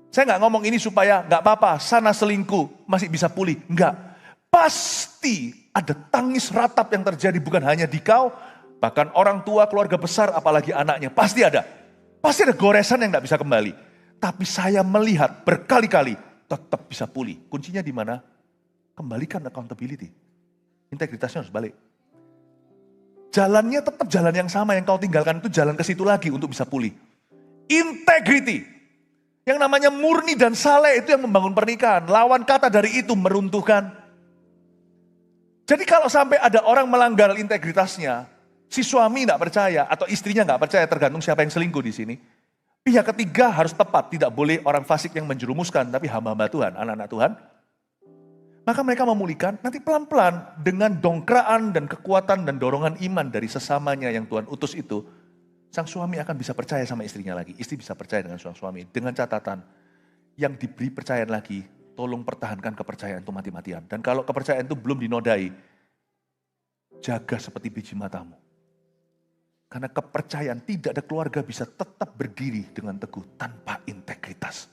Saya gak ngomong ini supaya gak apa-apa, sana selingkuh masih bisa pulih. Enggak, pasti ada tangis ratap yang terjadi bukan hanya di kau, Bahkan orang tua, keluarga besar, apalagi anaknya. Pasti ada. Pasti ada goresan yang tidak bisa kembali. Tapi saya melihat berkali-kali tetap bisa pulih. Kuncinya di mana? Kembalikan accountability. Integritasnya harus balik. Jalannya tetap jalan yang sama yang kau tinggalkan itu jalan ke situ lagi untuk bisa pulih. Integrity. Yang namanya murni dan saleh itu yang membangun pernikahan. Lawan kata dari itu meruntuhkan. Jadi kalau sampai ada orang melanggar integritasnya, si suami tidak percaya atau istrinya tidak percaya, tergantung siapa yang selingkuh di sini. Pihak ketiga harus tepat, tidak boleh orang fasik yang menjerumuskan, tapi hamba-hamba Tuhan, anak-anak Tuhan. Maka mereka memulihkan, nanti pelan-pelan dengan dongkraan dan kekuatan dan dorongan iman dari sesamanya yang Tuhan utus itu, sang suami akan bisa percaya sama istrinya lagi, istri bisa percaya dengan suami, dengan catatan yang diberi percayaan lagi, tolong pertahankan kepercayaan itu mati-matian. Dan kalau kepercayaan itu belum dinodai, jaga seperti biji matamu. Karena kepercayaan tidak ada keluarga bisa tetap berdiri dengan teguh tanpa integritas.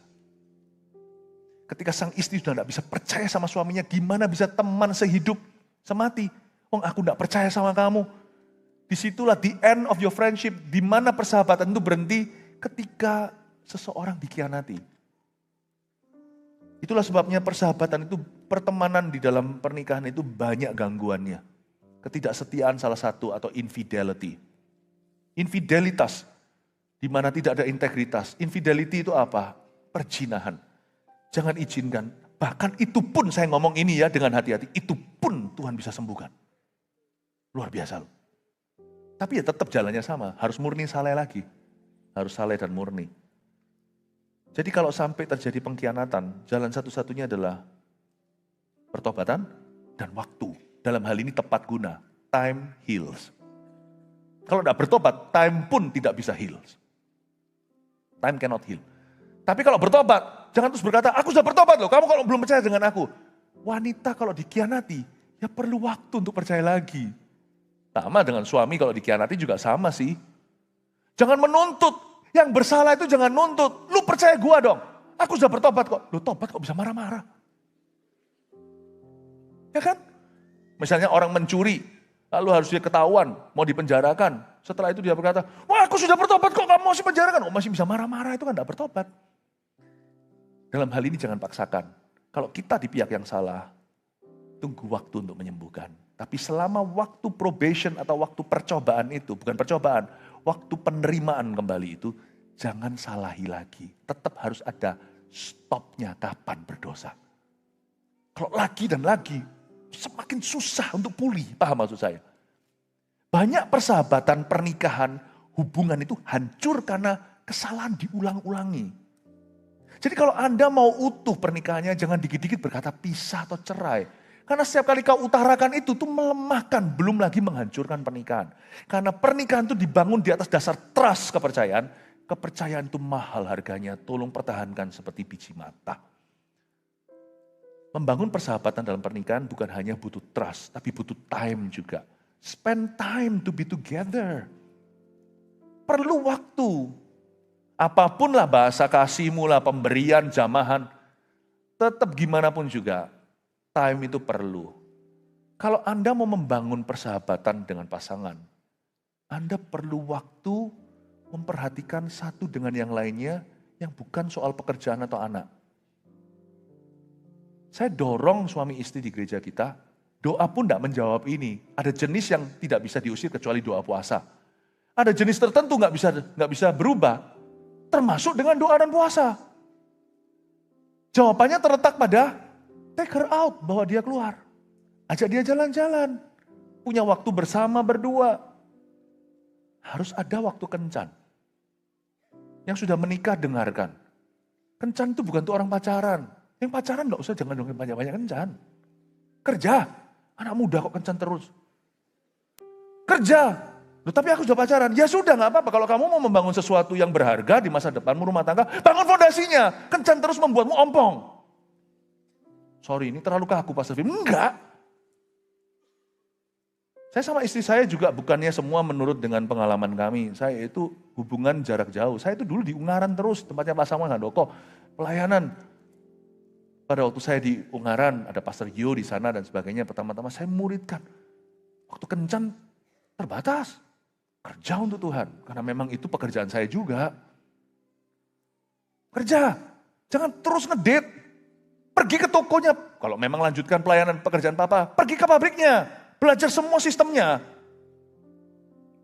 Ketika sang istri sudah tidak bisa percaya sama suaminya, gimana bisa teman sehidup, semati? Oh, aku tidak percaya sama kamu. Disitulah the end of your friendship, di mana persahabatan itu berhenti ketika seseorang dikhianati. Itulah sebabnya persahabatan itu, pertemanan di dalam pernikahan itu banyak gangguannya. Ketidaksetiaan salah satu atau infidelity. Infidelitas, di mana tidak ada integritas. Infidelity itu apa? Perzinahan. Jangan izinkan. Bahkan itu pun saya ngomong ini ya dengan hati-hati. Itu pun Tuhan bisa sembuhkan. Luar biasa loh. Tapi ya tetap jalannya sama. Harus murni saleh lagi. Harus saleh dan murni. Jadi kalau sampai terjadi pengkhianatan, jalan satu-satunya adalah pertobatan dan waktu. Dalam hal ini tepat guna. Time heals. Kalau tidak bertobat, time pun tidak bisa heal. Time cannot heal. Tapi kalau bertobat, jangan terus berkata, aku sudah bertobat loh, kamu kalau belum percaya dengan aku. Wanita kalau dikhianati, ya perlu waktu untuk percaya lagi. Sama dengan suami kalau dikhianati juga sama sih. Jangan menuntut. Yang bersalah itu jangan nuntut. Lu percaya gua dong. Aku sudah bertobat kok. Lu tobat kok bisa marah-marah. Ya kan? Misalnya orang mencuri. Lalu harus dia ketahuan. Mau dipenjarakan. Setelah itu dia berkata. Wah aku sudah bertobat kok kamu masih penjarakan. Oh masih bisa marah-marah itu kan gak bertobat. Dalam hal ini jangan paksakan. Kalau kita di pihak yang salah. Tunggu waktu untuk menyembuhkan. Tapi selama waktu probation atau waktu percobaan itu. Bukan percobaan. Waktu penerimaan kembali itu, jangan salahi lagi. Tetap harus ada stopnya kapan berdosa. Kalau lagi dan lagi, semakin susah untuk pulih. Paham maksud saya? Banyak persahabatan, pernikahan, hubungan itu hancur karena kesalahan diulang-ulangi. Jadi kalau Anda mau utuh pernikahannya, jangan dikit-dikit berkata pisah atau cerai. Karena setiap kali kau utarakan itu tuh melemahkan, belum lagi menghancurkan pernikahan. Karena pernikahan itu dibangun di atas dasar trust kepercayaan. Kepercayaan itu mahal harganya, tolong pertahankan seperti biji mata. Membangun persahabatan dalam pernikahan bukan hanya butuh trust, tapi butuh time juga. Spend time to be together. Perlu waktu. Apapun lah bahasa kasihmu lah, pemberian, jamahan. Tetap gimana pun juga. Time itu perlu. Kalau Anda mau membangun persahabatan dengan pasangan, Anda perlu waktu memperhatikan satu dengan yang lainnya yang bukan soal pekerjaan atau anak. Saya dorong suami istri di gereja kita, doa pun tidak menjawab ini. Ada jenis yang tidak bisa diusir kecuali doa puasa. Ada jenis tertentu nggak bisa berubah, termasuk dengan doa dan puasa. Jawabannya terletak pada take her out, bawa dia keluar. Ajak dia jalan-jalan. Punya waktu bersama berdua. Harus ada waktu kencan. Yang sudah menikah dengarkan. Kencan itu bukan tuh orang pacaran. Yang pacaran gak usah jangan dong banyak-banyak kencan. Kerja. Anak muda kok kencan terus. Kerja. Loh, tapi aku sudah pacaran. Ya sudah gak apa-apa. Kalau kamu mau membangun sesuatu yang berharga di masa depanmu rumah tangga. Bangun fondasinya. Kencan terus membuatmu ompong. Sorry, ini terlalu kaku Pastor Fim. Enggak. Saya sama istri saya juga bukannya semua menurut dengan pengalaman kami. Saya itu hubungan jarak jauh. Saya itu dulu di Ungaran terus, tempatnya Pak Samuel Handoko. Pelayanan. Pada waktu saya di Ungaran, ada Pastor Yo di sana dan sebagainya. Pertama-tama saya muridkan. Waktu kencan terbatas. Kerja untuk Tuhan, karena memang itu pekerjaan saya juga. Kerja, jangan terus ngedate. Pergi ke tokonya, kalau memang lanjutkan pelayanan pekerjaan papa, pergi ke pabriknya, belajar semua sistemnya.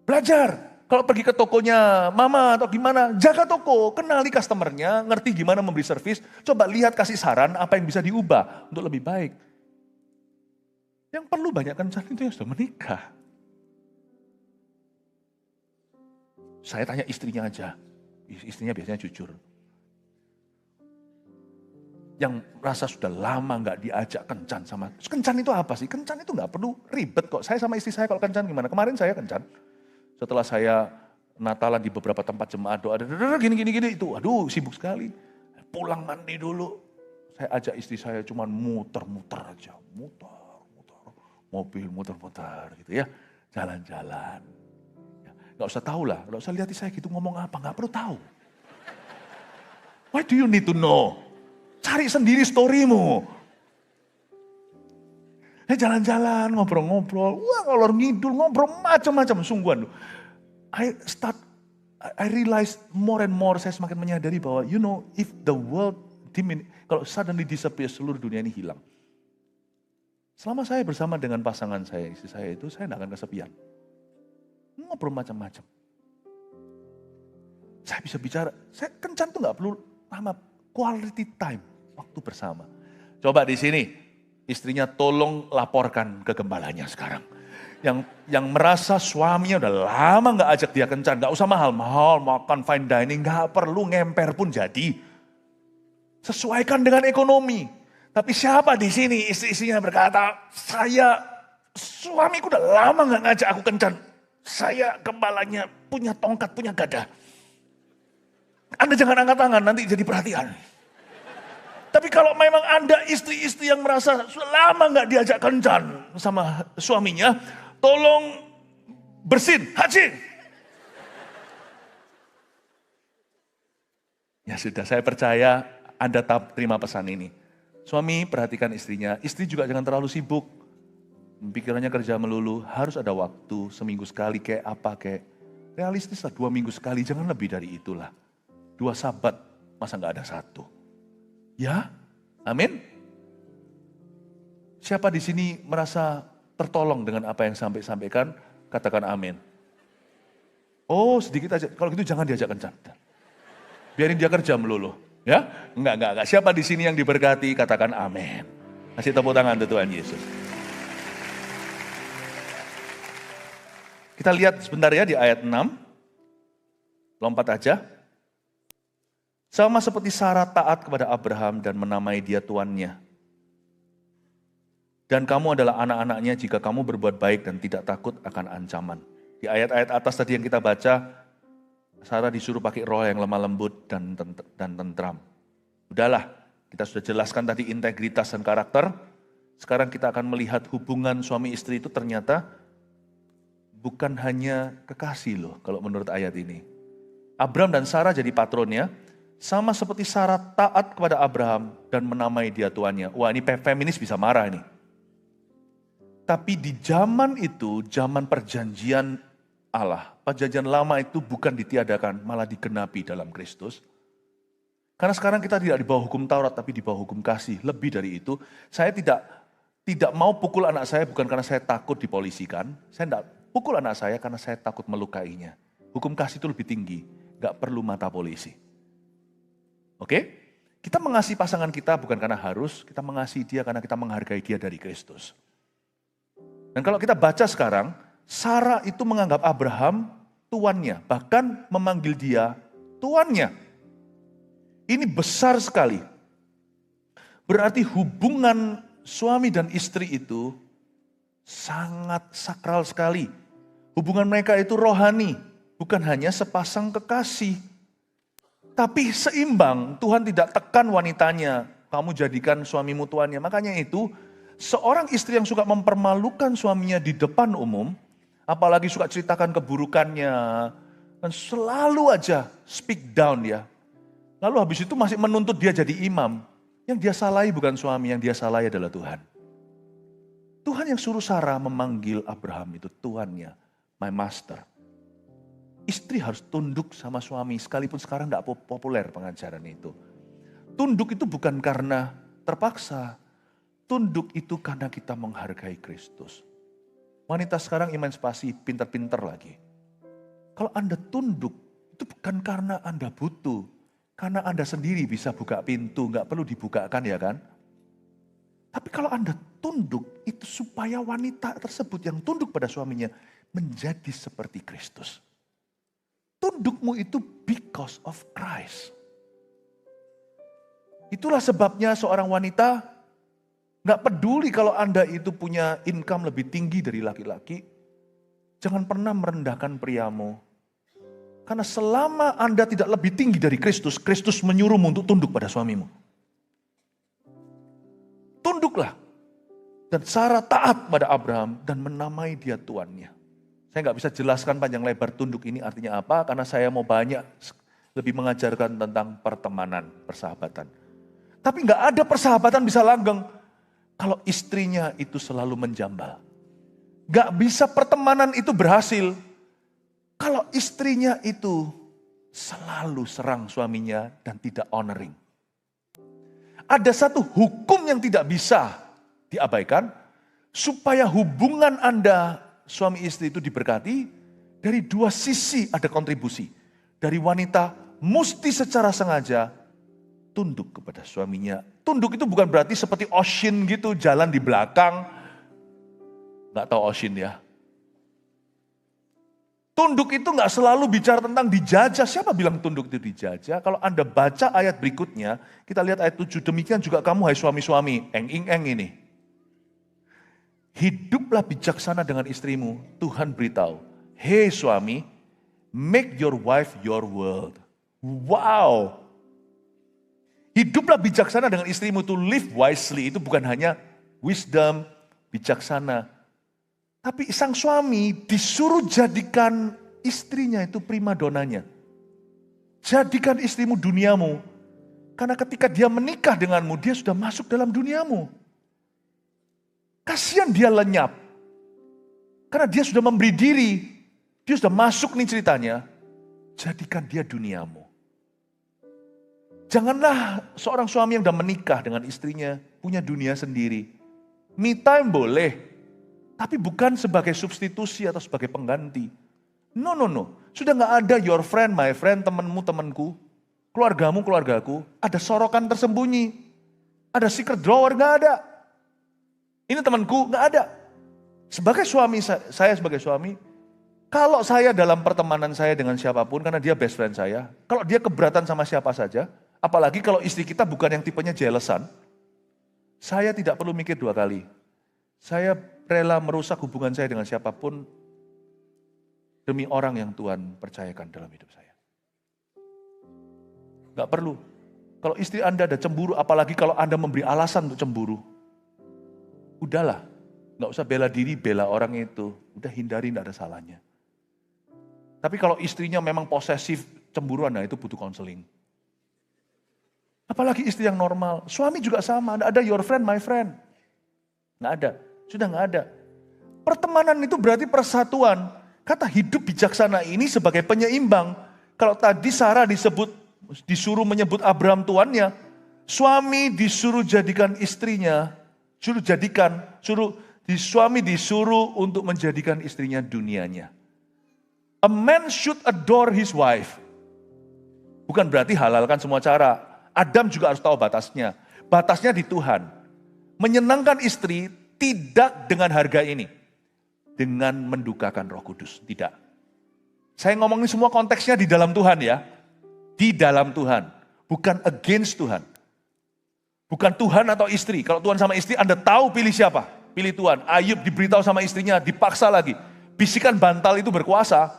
Belajar, kalau pergi ke tokonya mama atau gimana, jaga toko, kenali customernya, ngerti gimana memberi servis, coba lihat kasih saran apa yang bisa diubah untuk lebih baik. Yang perlu banyak kencan itu yang sudah menikah. Saya tanya istrinya aja, istrinya biasanya jujur. Yang rasa sudah lama nggak diajak kencan sama, kencan itu apa sih? Kencan itu nggak perlu ribet kok. Saya sama istri saya kalau kencan gimana? Kemarin saya kencan, setelah saya Natalan di beberapa tempat jemaat doa, gini itu, aduh sibuk sekali. Pulang mandi dulu, saya ajak istri saya cuman muter-muter aja, muter, mobil muter-muter gitu ya, jalan-jalan. Nggak usah tahu lah, nggak usah lihat saya gitu ngomong apa, nggak perlu tahu. Why do you need to know? Cari sendiri storymu. Jalan-jalan, ngobrol-ngobrol, wah ngalor ngidul, ngobrol macam-macam, sungguhan. I realize more and more, saya semakin menyadari bahwa if the world kalau suddenly disappear, seluruh dunia ini hilang. Selama saya bersama dengan pasangan saya, istri saya itu, saya tidak akan kesepian. Ngobrol macam-macam. Saya bisa bicara, saya kencan tuh nggak perlu lama, quality time, waktu bersama. Coba di sini, istrinya tolong laporkan ke gembalanya sekarang. Yang merasa suaminya udah lama nggak ajak dia kencan, nggak usah mahal-mahal, makan fine dining, nggak perlu ngemper pun jadi. Sesuaikan dengan ekonomi. Tapi siapa di sini istri-istrinya berkata, suamiku udah lama nggak ngajak aku kencan. Saya gembalanya punya tongkat, punya gada. Anda jangan angkat tangan, nanti jadi perhatian. Tapi kalau memang Anda istri-istri yang merasa sudah lama nggak diajak kencan sama suaminya, tolong bersin, haji. Ya sudah, saya percaya Anda terima pesan ini. Suami perhatikan istrinya, istri juga jangan terlalu sibuk. Pikirannya kerja melulu, harus ada waktu, seminggu sekali kayak apa kayak. Realistis lah, 2 minggu sekali, jangan lebih dari itulah. 2 sabat, masa nggak ada 1? Ya, amin. Siapa di sini merasa tertolong dengan apa yang sampaikan? Katakan amin. Oh, sedikit aja. Kalau gitu jangan diajak kencan. Biarin dia kerja melulu. Ya, enggak. Siapa di sini yang diberkati? Katakan amin. Kasih tepuk tangan untuk Tuhan Yesus. Kita lihat sebentar ya di ayat 6. Lompat aja. Sama seperti Sarah taat kepada Abraham dan menamai dia tuannya. Dan kamu adalah anak-anaknya jika kamu berbuat baik dan tidak takut akan ancaman. Di ayat-ayat atas tadi yang kita baca, Sarah disuruh pakai roh yang lemah lembut dan tentram. Udahlah, kita sudah jelaskan tadi integritas dan karakter. Sekarang kita akan melihat hubungan suami istri itu ternyata bukan hanya kekasih loh kalau menurut ayat ini. Abraham dan Sarah jadi patronnya. Sama seperti Sarah taat kepada Abraham dan menamai dia tuannya. Wah, ini feminis bisa marah nih. Tapi di zaman itu, zaman perjanjian Allah, perjanjian lama itu bukan ditiadakan, malah digenapi dalam Kristus. Karena sekarang kita tidak di bawah hukum Taurat, tapi di bawah hukum kasih. Lebih dari itu, saya tidak mau pukul anak saya bukan karena saya takut dipolisikan. Saya tidak pukul anak saya karena saya takut melukainya. Hukum kasih itu lebih tinggi, gak perlu mata polisi. Oke? Kita mengasihi pasangan kita bukan karena harus, kita mengasihi dia karena kita menghargai dia dari Kristus. Dan kalau kita baca sekarang, Sarah itu menganggap Abraham tuannya, bahkan memanggil dia tuannya. Ini besar sekali. Berarti hubungan suami dan istri itu sangat sakral sekali. Hubungan mereka itu rohani, bukan hanya sepasang kekasih. Tapi seimbang, Tuhan tidak tekan wanitanya, kamu jadikan suamimu tuannya. Makanya itu, seorang istri yang suka mempermalukan suaminya di depan umum, apalagi suka ceritakan keburukannya, dan selalu aja speak down ya. Lalu habis itu masih menuntut dia jadi imam. Yang dia salahi bukan suami, yang dia salahi adalah Tuhan. Tuhan yang suruh Sarah memanggil Abraham itu tuannya, my master. Istri harus tunduk sama suami, sekalipun sekarang tidak populer pengajaran itu. Tunduk itu bukan karena terpaksa, tunduk itu karena kita menghargai Kristus. Wanita sekarang emansipasi, pinter-pinter lagi. Kalau Anda tunduk, itu bukan karena Anda butuh, karena Anda sendiri bisa buka pintu, nggak perlu dibukakan ya kan. Tapi kalau Anda tunduk, itu supaya wanita tersebut yang tunduk pada suaminya menjadi seperti Kristus. Tundukmu itu because of Christ. Itulah sebabnya seorang wanita gak peduli kalau Anda itu punya income lebih tinggi dari laki-laki. Jangan pernah merendahkan priamu. Karena selama Anda tidak lebih tinggi dari Kristus, Kristus menyuruhmu untuk tunduk pada suamimu. Tunduklah. Dan Sarah taat pada Abraham dan menamai dia tuannya. Saya nggak bisa jelaskan panjang lebar tunduk ini artinya apa, karena saya mau banyak lebih mengajarkan tentang pertemanan, persahabatan. Tapi nggak ada persahabatan bisa langgeng kalau istrinya itu selalu menjambal. Nggak bisa pertemanan itu berhasil kalau istrinya itu selalu serang suaminya dan tidak honoring. Ada satu hukum yang tidak bisa diabaikan supaya hubungan Anda suami istri itu diberkati, dari dua sisi ada kontribusi. Dari wanita mesti secara sengaja tunduk kepada suaminya. Tunduk itu bukan berarti seperti Oshin gitu, jalan di belakang. Nggak tahu Oshin ya. Tunduk itu nggak selalu bicara tentang dijajah. Siapa bilang tunduk itu dijajah? Kalau Anda baca ayat berikutnya, kita lihat ayat 7, demikian juga kamu hai suami-suami, eng ini. Hiduplah bijaksana dengan istrimu. Tuhan beritahu, hey suami, make your wife your world. Wow. Hiduplah bijaksana dengan istrimu, to live wisely. Itu bukan hanya wisdom, bijaksana. Tapi sang suami disuruh jadikan istrinya itu primadonanya. Jadikan istrimu duniamu. Karena ketika dia menikah denganmu, dia sudah masuk dalam duniamu. Kasihan dia lenyap. Karena dia sudah memberi diri. Dia sudah masuk nih ceritanya. Jadikan dia duniamu. Janganlah seorang suami yang sudah menikah dengan istrinya punya dunia sendiri. Me time boleh. Tapi bukan sebagai substitusi atau sebagai pengganti. No. Sudah gak ada your friend, my friend, temanmu, temanku. Keluargamu, keluargaku. Ada sorokan tersembunyi. Ada secret drawer, gak ada. Ini temanku, gak ada. Sebagai suami, saya sebagai suami, kalau saya dalam pertemanan saya dengan siapapun, karena dia best friend saya, kalau dia keberatan sama siapa saja, apalagi kalau istri kita bukan yang tipenya jealousan, saya tidak perlu mikir dua kali. Saya rela merusak hubungan saya dengan siapapun, demi orang yang Tuhan percayakan dalam hidup saya. Gak perlu. Kalau istri Anda ada cemburu, apalagi kalau Anda memberi alasan untuk cemburu, udahlah, gak usah bela diri, bela orang itu. Udah hindari, gak ada salahnya. Tapi kalau istrinya memang posesif, cemburuan, nah itu butuh konseling. Apalagi istri yang normal. Suami juga sama, gak ada your friend, my friend. Gak ada, sudah gak ada. Pertemanan itu berarti persatuan. Kata hidup bijaksana ini sebagai penyeimbang. Kalau tadi Sarah disuruh menyebut Abraham tuannya, suami disuruh jadikan istrinya, suami disuruh untuk menjadikan istrinya dunianya. A man should adore his wife. Bukan berarti halalkan semua cara. Adam juga harus tahu batasnya. Batasnya di Tuhan. Menyenangkan istri tidak dengan harga ini. Dengan mendukakan Roh Kudus. Tidak. Saya ngomongin semua konteksnya di dalam Tuhan ya. Di dalam Tuhan. Bukan against Tuhan. Bukan Tuhan atau istri. Kalau Tuhan sama istri, Anda tahu pilih siapa? Pilih Tuhan. Ayub diberitahu sama istrinya, dipaksa lagi. Bisikan bantal itu berkuasa.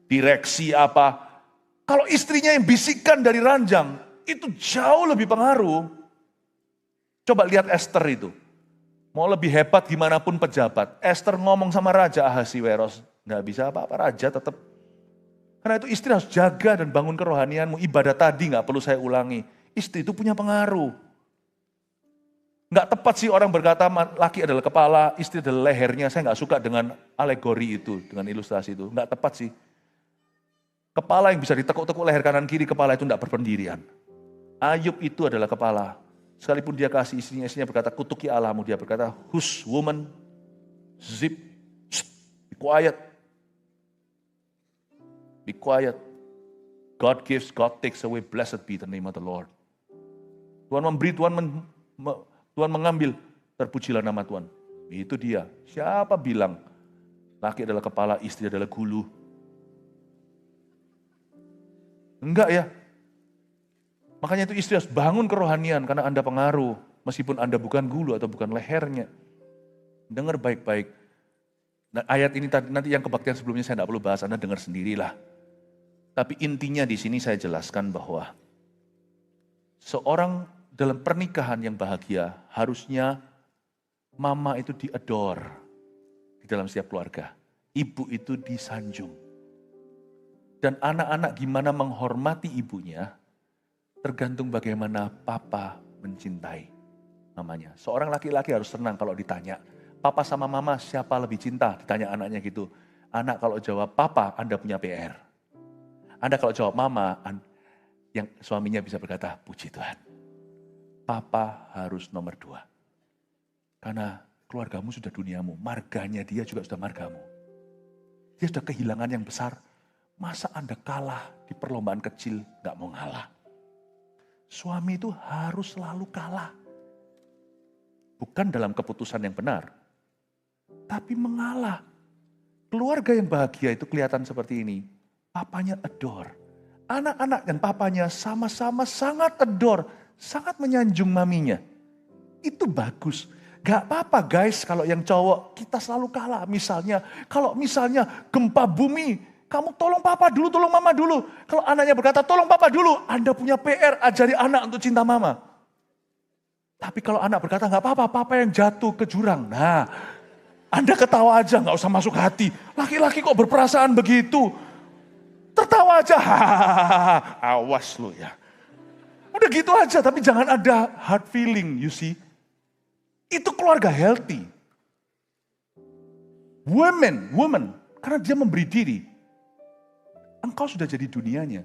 Direksi apa. Kalau istrinya yang bisikan dari ranjang, itu jauh lebih pengaruh. Coba lihat Esther itu. Mau lebih hebat gimana pun pejabat. Esther ngomong sama Raja Ahasiweros. Nggak bisa apa-apa, Raja tetap. Karena itu istri harus jaga dan bangun kerohanianmu. Ibadah tadi nggak perlu saya ulangi. Istri itu punya pengaruh. Nggak tepat sih orang berkata laki adalah kepala, istri adalah lehernya. Saya nggak suka dengan alegori itu, dengan ilustrasi itu. Nggak tepat sih. Kepala yang bisa ditekuk-tekuk leher kanan kiri, kepala itu tidak berpendirian. Ayub itu adalah kepala. Sekalipun dia kasih istrinya, istrinya berkata, kutuki Allahmu. Dia berkata, hush woman, zip, be quiet. Be quiet. God gives, God takes away, blessed be the name of the Lord. Tuhan memberi, Tuhan mengambil, terpujilah nama Tuhan. Itu dia. Siapa bilang laki adalah kepala, istri adalah gulu? Enggak ya. Makanya itu istri harus bangun kerohanian karena Anda pengaruh. Meskipun Anda bukan gulu atau bukan lehernya. Dengar baik-baik. Nah, ayat ini nanti yang kebaktian sebelumnya saya tidak perlu bahas, Anda dengar sendirilah. Tapi intinya di sini saya jelaskan bahwa seorang dalam pernikahan yang bahagia harusnya mama itu di-adore di dalam setiap keluarga. Ibu itu disanjung. Dan anak-anak gimana menghormati ibunya tergantung bagaimana papa mencintai mamanya. Seorang laki-laki harus senang kalau ditanya, papa sama mama siapa lebih cinta? Ditanya anaknya gitu. Anak kalau jawab papa, Anda punya PR. Anda kalau jawab mama, yang suaminya bisa berkata, puji Tuhan. Papa harus nomor 2. Karena keluargamu sudah duniamu, marganya dia juga sudah margamu. Dia sudah kehilangan yang besar. Masa Anda kalah di perlombaan kecil, gak mau ngalah. Suami itu harus selalu kalah. Bukan dalam keputusan yang benar, tapi mengalah. Keluarga yang bahagia itu kelihatan seperti ini. Papanya adore. Anak-anak dan papanya sama-sama sangat adore, sangat menyanjung maminya. Itu bagus. Gak apa-apa guys kalau yang cowok kita selalu kalah. Kalau misalnya gempa bumi, kamu tolong papa dulu, tolong mama dulu. Kalau anaknya berkata tolong papa dulu, Anda punya PR, ajari anak untuk cinta mama. Tapi kalau anak berkata nggak apa-apa, papa yang jatuh ke jurang. Nah, Anda ketawa aja, nggak usah masuk hati. Laki-laki kok berperasaan begitu? Tertawa aja, hahaha, awas lu ya. Udah gitu aja, tapi jangan ada hard feeling, you see. Itu keluarga healthy. Woman, karena dia memberi diri. Engkau sudah jadi dunianya.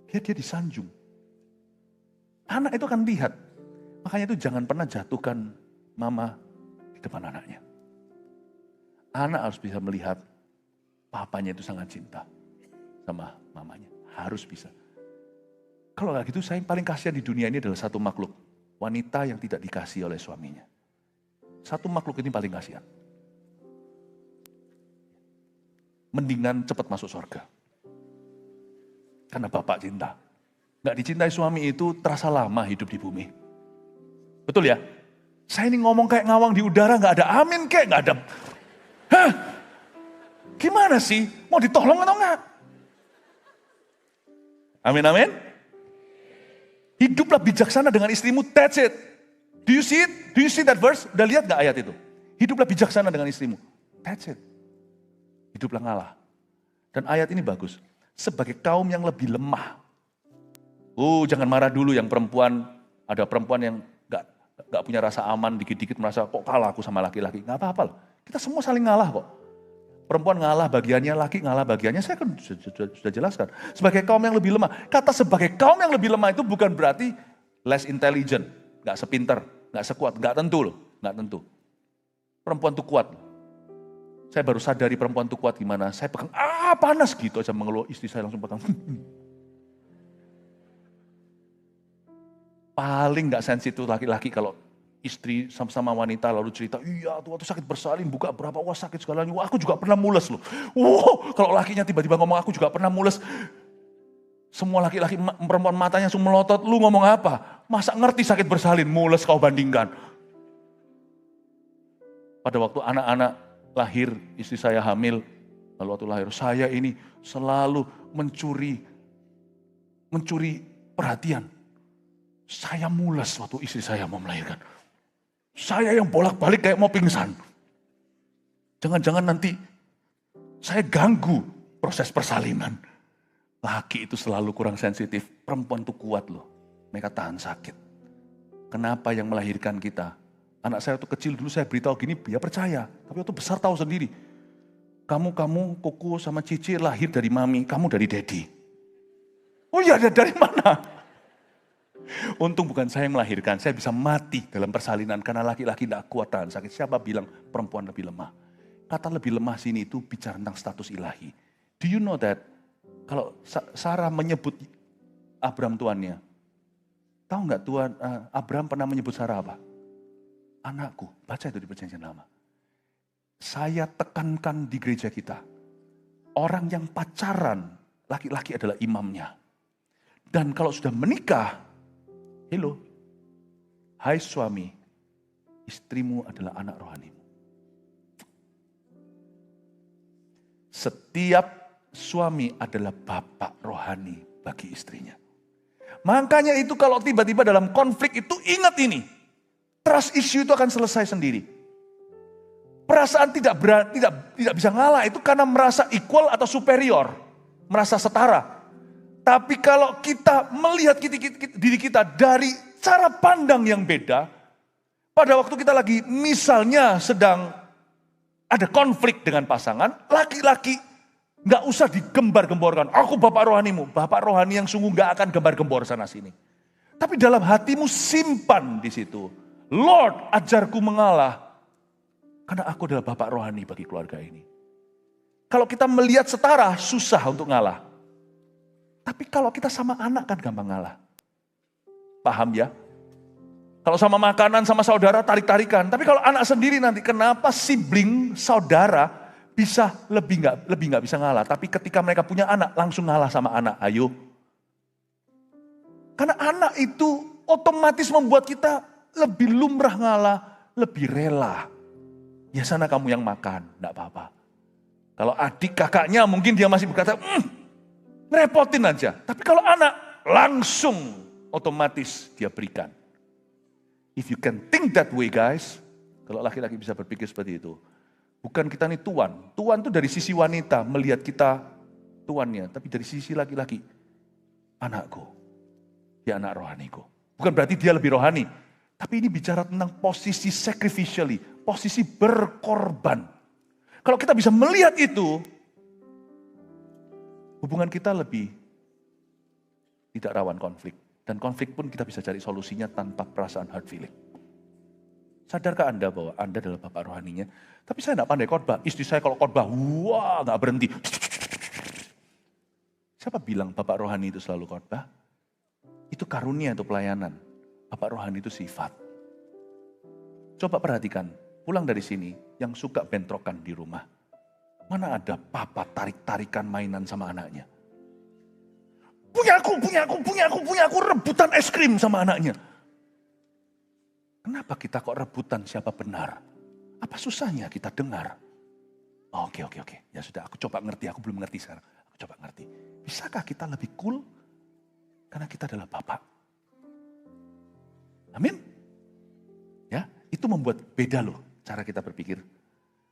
Dia disanjung. Anak itu akan lihat. Makanya itu jangan pernah jatuhkan mama di depan anaknya. Anak harus bisa melihat papanya itu sangat cinta sama mamanya. Harus bisa. Kalau nggak gitu, saya yang paling kasihan di dunia ini adalah satu makhluk. Wanita yang tidak dikasih oleh suaminya. Satu makhluk ini paling kasihan. Mendingan cepat masuk surga. Karena bapak cinta. Gak dicintai suami itu terasa lama hidup di bumi. Betul ya? Saya ini ngomong kayak ngawang di udara, gak ada amin kayak, gak ada. Hah? Gimana sih? Mau ditolong atau enggak? Amin. Hiduplah bijaksana dengan istrimu, that's it. Do you see it? Do you see that verse? Udah lihat gak ayat itu? Hiduplah bijaksana dengan istrimu, that's it. Hiduplah ngalah. Dan ayat ini bagus. Sebagai kaum yang lebih lemah. Jangan marah dulu yang perempuan. Ada perempuan yang gak punya rasa aman, dikit-dikit merasa kok kalah aku sama laki-laki. Gak apa-apa. Kita semua saling ngalah kok. Perempuan ngalah bagiannya, laki ngalah bagiannya. Saya kan sudah jelaskan. Sebagai kaum yang lebih lemah. Kata sebagai kaum yang lebih lemah itu bukan berarti less intelligent. Gak sepinter, gak sekuat, gak tentu loh. Gak tentu. Perempuan itu kuat. Saya baru sadari perempuan itu kuat gimana. Saya pegang, panas gitu aja mengeluh. Istri saya langsung pegang. Paling gak sensitif laki-laki kalau istri sama-sama wanita lalu cerita, iya tuh waktu sakit bersalin, buka berapa, wah sakit segalanya. Wah aku juga pernah mules loh. Kalau lakinya tiba-tiba ngomong aku juga pernah mules. Semua laki-laki perempuan matanya langsung melotot, lu ngomong apa? Masa ngerti sakit bersalin, mules kau bandingkan. Pada waktu anak-anak lahir, istri saya hamil, lalu waktu lahir, saya ini selalu mencuri perhatian. Saya mules waktu istri saya mau melahirkan. Saya yang bolak-balik kayak mau pingsan. Jangan-jangan nanti saya ganggu proses persalinan. Laki itu selalu kurang sensitif, perempuan itu kuat loh. Mereka tahan sakit. Kenapa yang melahirkan kita? Anak saya waktu kecil dulu saya beritahu gini, dia percaya. Tapi waktu besar tahu sendiri. Kamu, Koko sama Cici lahir dari mami, kamu dari daddy. ya dari mana? Untung bukan saya yang melahirkan, saya bisa mati dalam persalinan karena laki-laki tidak kuat tahan sakit. Siapa bilang perempuan lebih lemah? Kata lebih lemah sini itu bicara tentang status ilahi. Do you know that kalau Sarah menyebut Abram tuannya, tahu nggak Tuhan Abram pernah menyebut Sarah apa? Anakku. Baca itu di Perjanjian Lama. Saya tekankan di gereja kita, orang yang pacaran laki-laki adalah imamnya. Dan kalau sudah menikah, hello, hai suami, istrimu adalah anak rohanimu. Setiap suami adalah bapak rohani bagi istrinya. Makanya itu kalau tiba-tiba dalam konflik itu ingat ini. Trust issue itu akan selesai sendiri. Perasaan tidak bisa ngalah itu karena merasa equal atau superior. Merasa setara. Tapi kalau kita melihat diri kita dari cara pandang yang beda. Pada waktu kita lagi misalnya sedang ada konflik dengan pasangan. Laki-laki gak usah digembar-gemborkan. Aku bapak rohanimu. Bapak rohani yang sungguh gak akan gembar-gembor sana sini. Tapi dalam hatimu simpan di situ. Lord, ajarku mengalah. Karena aku adalah bapak rohani bagi keluarga ini. Kalau kita melihat setara, susah untuk ngalah. Tapi kalau kita sama anak kan gampang ngalah. Paham ya? Kalau sama makanan, sama saudara, tarik-tarikan. Tapi kalau anak sendiri nanti, kenapa sibling, saudara, bisa lebih nggak bisa ngalah. Tapi ketika mereka punya anak, langsung ngalah sama anak. Ayo. Karena anak itu otomatis membuat kita lebih lumrah ngalah, lebih rela. Ya sana kamu yang makan, enggak apa-apa. Kalau adik kakaknya mungkin dia masih berkata, ngerepotin aja. Tapi kalau anak, langsung otomatis dia berikan. If you can think that way guys, kalau laki-laki bisa berpikir seperti itu. Bukan kita nih tuan. Tuan itu dari sisi wanita melihat kita tuannya. Tapi dari sisi laki-laki, anakku, dia anak rohaniku. Bukan berarti dia lebih rohani. Tapi ini bicara tentang posisi sacrificially, posisi berkorban. Kalau kita bisa melihat itu, hubungan kita lebih tidak rawan konflik. Dan konflik pun kita bisa cari solusinya tanpa perasaan hard feeling. Sadarkah Anda bahwa Anda adalah bapak rohaninya? Tapi saya tidak pandai khotbah. Istri saya kalau khotbah, wah gak berhenti. Siapa bilang bapak rohani itu selalu khotbah? Itu karunia, itu pelayanan. Bapak rohani itu sifat. Coba perhatikan, pulang dari sini yang suka bentrokan di rumah. Mana ada papa tarik-tarikan mainan sama anaknya? Punya aku, rebutan es krim sama anaknya. Kenapa kita kok rebutan siapa benar? Apa susahnya kita dengar? Oke. Ya sudah, aku coba ngerti, aku belum ngerti sekarang. Aku coba ngerti. Bisakah kita lebih cool? Karena kita adalah bapak. Amin. Ya, itu membuat beda loh cara kita berpikir.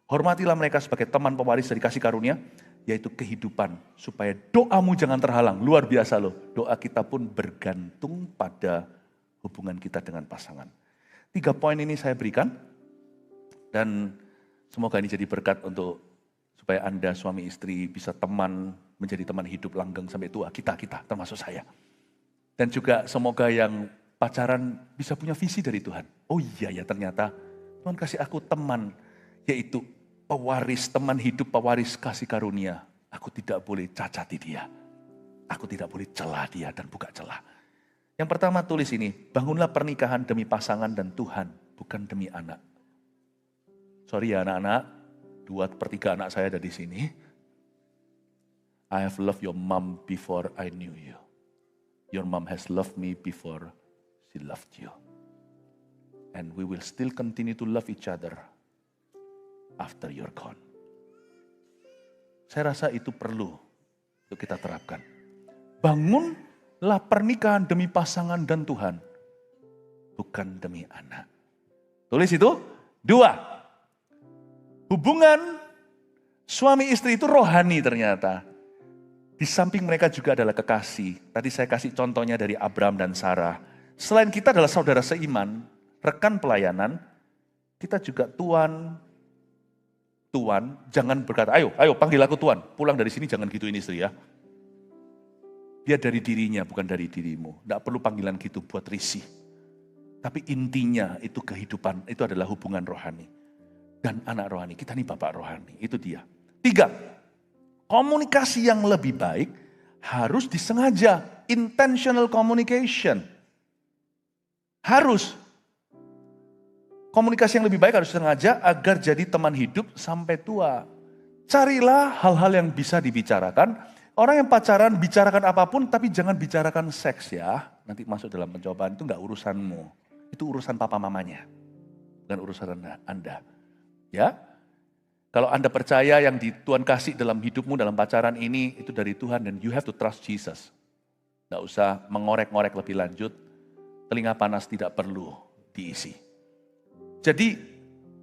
Hormatilah mereka sebagai teman pewaris dari kasih karunia, yaitu kehidupan. Supaya doamu jangan terhalang. Luar biasa loh. Doa kita pun bergantung pada hubungan kita dengan pasangan. 3 poin ini saya berikan. Dan semoga ini jadi berkat untuk supaya Anda suami istri bisa menjadi teman hidup langgeng sampai tua. Kita termasuk saya. Dan juga semoga yang pacaran bisa punya visi dari Tuhan. Oh iya ya ternyata Tuhan kasih aku teman, yaitu pewaris, teman hidup pewaris kasih karunia. Aku tidak boleh cacati dia. Aku tidak boleh celah dia dan buka celah. Yang pertama tulis ini, bangunlah pernikahan demi pasangan dan Tuhan, bukan demi anak. Sorry ya anak-anak, 2/3 anak saya ada di sini. I have loved your mom before I knew you. Your mom has loved me before she loved you. And we will still continue to love each other after you're gone. Saya rasa itu perlu untuk kita terapkan. Bangunlah pernikahan demi pasangan dan Tuhan, bukan demi anak. Tulis itu. 2. Hubungan suami istri itu rohani ternyata. Di samping mereka juga adalah kekasih. Tadi saya kasih contohnya dari Abram dan Sarah. Selain kita adalah saudara seiman, rekan pelayanan, kita juga tuan, jangan berkata, ayo panggil aku tuan, pulang dari sini jangan gituin istri ya. Dia dari dirinya, bukan dari dirimu. Tidak perlu panggilan gitu buat risih. Tapi intinya itu kehidupan, itu adalah hubungan rohani. Dan anak rohani, kita nih bapak rohani, itu dia. 3, komunikasi yang lebih baik harus disengaja. Intentional communication. Harus. Komunikasi yang lebih baik harus disengaja agar jadi teman hidup sampai tua. Carilah hal-hal yang bisa dibicarakan. Orang yang pacaran bicarakan apapun tapi jangan bicarakan seks ya. Nanti masuk dalam pencobaan itu enggak urusanmu. Itu urusan papa mamanya. Bukan urusan Anda. Ya. Kalau Anda percaya yang Tuhan kasih dalam hidupmu, dalam pacaran ini, itu dari Tuhan dan you have to trust Jesus. Enggak usah mengorek-ngorek lebih lanjut. Telinga panas tidak perlu diisi. Jadi,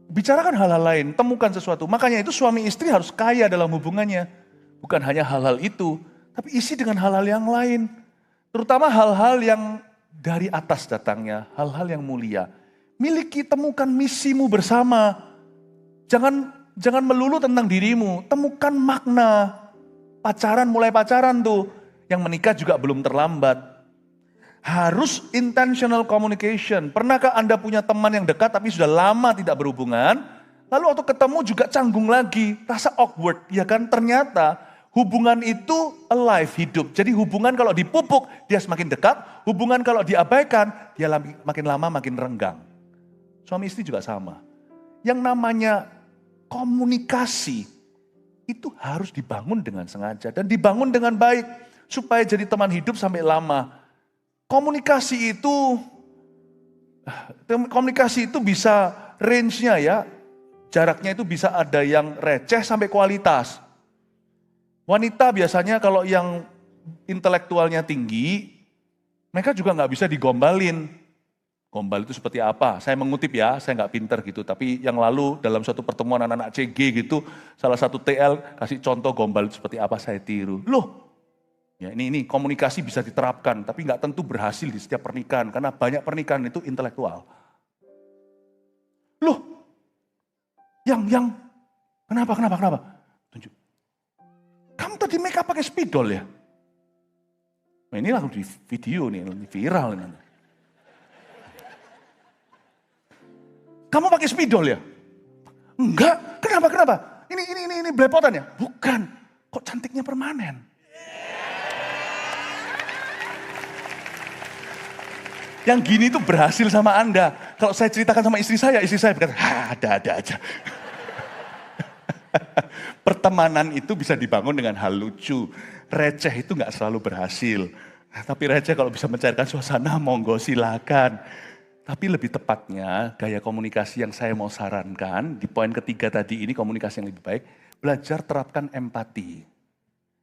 bicarakan hal-hal lain, temukan sesuatu. Makanya itu suami istri harus kaya dalam hubungannya. Bukan hanya hal-hal itu, tapi isi dengan hal-hal yang lain. Terutama hal-hal yang dari atas datangnya, hal-hal yang mulia. Miliki, temukan misimu bersama. Jangan melulu tentang dirimu, temukan makna. Mulai pacaran tuh, yang menikah juga belum terlambat. Harus intentional communication. Pernahkah Anda punya teman yang dekat tapi sudah lama tidak berhubungan? Lalu waktu ketemu juga canggung lagi, rasa awkward, ya kan? Ternyata hubungan itu alive, hidup. Jadi hubungan kalau dipupuk, dia semakin dekat. Hubungan kalau diabaikan, dia makin lama makin renggang. Suami istri juga sama. Yang namanya komunikasi, itu harus dibangun dengan sengaja. Dan dibangun dengan baik, supaya jadi teman hidup sampai lama. Komunikasi itu bisa range-nya ya. Jaraknya itu bisa ada yang receh sampai kualitas. Wanita biasanya kalau yang intelektualnya tinggi, mereka juga nggak bisa digombalin. Gombal itu seperti apa? Saya mengutip ya, saya nggak pinter gitu. Tapi yang lalu dalam suatu pertemuan anak-anak CG gitu, salah satu TL kasih contoh gombal itu seperti apa, saya tiru. Loh, ya ini komunikasi bisa diterapkan, tapi nggak tentu berhasil di setiap pernikahan. Karena banyak pernikahan itu intelektual. Loh, kenapa? Tunjuk. Kamu tadi make up pakai spidol ya? Nah, ini langsung di video nih, viral nih. Kamu pakai spidol ya? Enggak, kenapa? Ini belepotan ya? Bukan, kok cantiknya permanen? Yang gini tuh berhasil sama Anda. Kalau saya ceritakan sama istri saya berkata, ada aja. Pertemanan itu bisa dibangun dengan hal lucu. Receh itu gak selalu berhasil. Tapi receh kalau bisa mencairkan suasana, monggo silakan. Tapi lebih tepatnya, gaya komunikasi yang saya mau sarankan, di poin ketiga tadi ini komunikasi yang lebih baik, belajar terapkan empati.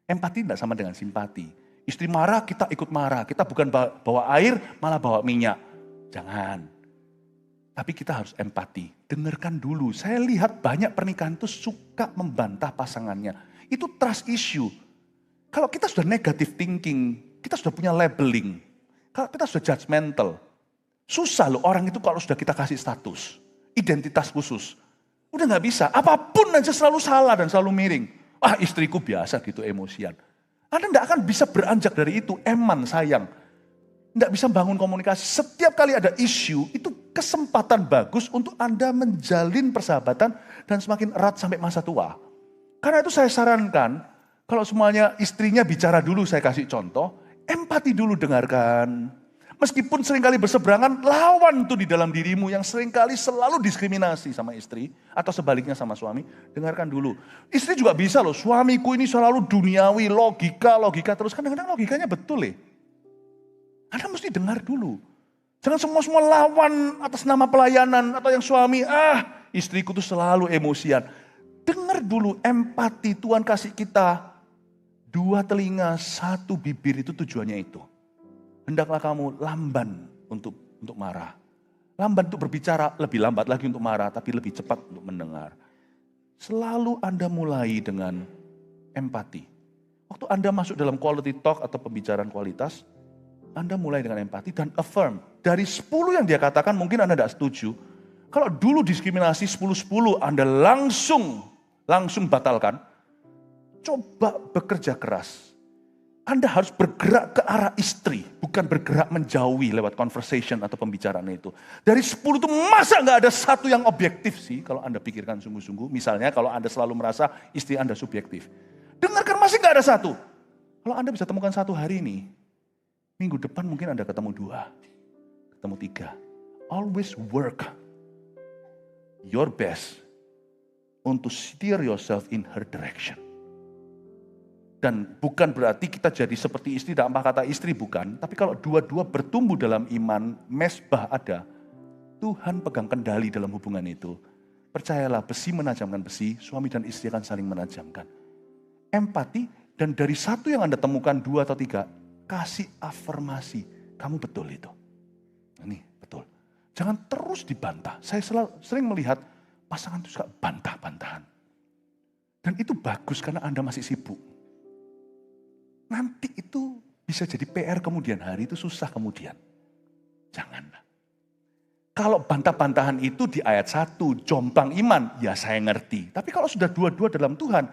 Empati tidak sama dengan simpati. Istri marah, kita ikut marah. Kita bukan bawa air, malah bawa minyak. Jangan. Tapi kita harus empati. Dengarkan dulu. Saya lihat banyak pernikahan itu suka membantah pasangannya. Itu trust issue. Kalau kita sudah negative thinking, kita sudah punya labeling. Kalau kita sudah judgmental. Susah loh orang itu kalau sudah kita kasih status. Identitas khusus. Udah gak bisa. Apapun aja selalu salah dan selalu miring. Istriku biasa gitu emosian. Anda tidak akan bisa beranjak dari itu. Eman, sayang. Tidak bisa bangun komunikasi. Setiap kali ada isu, itu kesempatan bagus untuk Anda menjalin persahabatan dan semakin erat sampai masa tua. Karena itu saya sarankan, kalau semuanya istrinya bicara dulu, saya kasih contoh, empati dulu dengarkan. Meskipun seringkali berseberangan, lawan tuh di dalam dirimu yang seringkali selalu diskriminasi sama istri, atau sebaliknya sama suami, dengarkan dulu. Istri juga bisa loh, suamiku ini selalu duniawi, logika, terus kadang-kadang logikanya betul Anda mesti dengar dulu. Jangan semua lawan atas nama pelayanan atau yang suami, istriku tuh selalu emosian. Dengar dulu empati Tuhan kasih kita. 2 telinga, 1 bibir itu tujuannya itu. Hendaklah kamu lamban untuk marah. Lamban untuk berbicara, lebih lambat lagi untuk marah, tapi lebih cepat untuk mendengar. Selalu Anda mulai dengan empati. Waktu Anda masuk dalam quality talk atau pembicaraan kualitas, Anda mulai dengan empati dan affirm. Dari 10 yang dia katakan mungkin Anda tidak setuju. Kalau dulu diskriminasi 10-10 Anda langsung batalkan. Coba bekerja keras. Anda harus bergerak ke arah istri, bukan bergerak menjauhi lewat conversation atau pembicaraan itu. Dari 10 itu masa nggak ada satu yang objektif sih kalau Anda pikirkan sungguh-sungguh. Misalnya kalau Anda selalu merasa istri Anda subjektif. Dengarkan masih nggak ada satu. Kalau Anda bisa temukan satu hari ini, minggu depan mungkin Anda ketemu 2, ketemu 3. Always work your best untuk steer yourself in her direction. Dan bukan berarti kita jadi seperti istri, tanpa kata istri bukan. Tapi kalau dua-dua bertumbuh dalam iman, mesbah ada, Tuhan pegang kendali dalam hubungan itu. Percayalah, besi menajamkan besi, suami dan istri akan saling menajamkan. Empati, dan dari satu yang Anda temukan 2 atau 3, kasih afirmasi. Kamu betul itu. Ini betul. Jangan terus dibantah. Saya sering melihat pasangan itu suka bantah-bantahan. Dan itu bagus karena Anda masih sibuk. Nanti itu bisa jadi PR kemudian hari, itu susah kemudian. Janganlah. Kalau bantah-bantahan itu di ayat 1, jomplang iman, ya saya ngerti. Tapi kalau sudah dua-dua dalam Tuhan,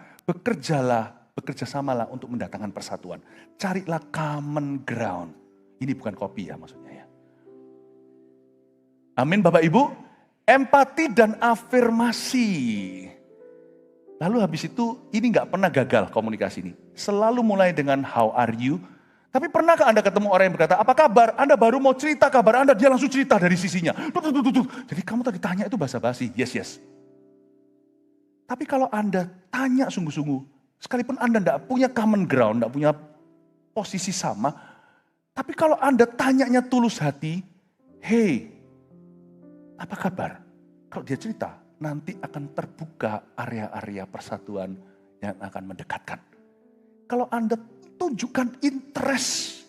bekerjasamalah untuk mendatangkan persatuan. Carilah common ground. Ini bukan kopi ya maksudnya ya. Amin Bapak Ibu. Empati dan afirmasi. Lalu habis itu, ini gak pernah gagal komunikasi ini. Selalu mulai dengan how are you. Tapi pernahkah Anda ketemu orang yang berkata, apa kabar? Anda baru mau cerita kabar Anda, dia langsung cerita dari sisinya. Jadi kamu tadi tanya itu basa-basi, yes. Tapi kalau Anda tanya sungguh-sungguh, sekalipun Anda gak punya common ground, gak punya posisi sama, tapi kalau Anda tanyanya tulus hati, hey, apa kabar? Kalau dia cerita, nanti akan terbuka area-area persatuan yang akan mendekatkan. Kalau Anda tunjukkan interest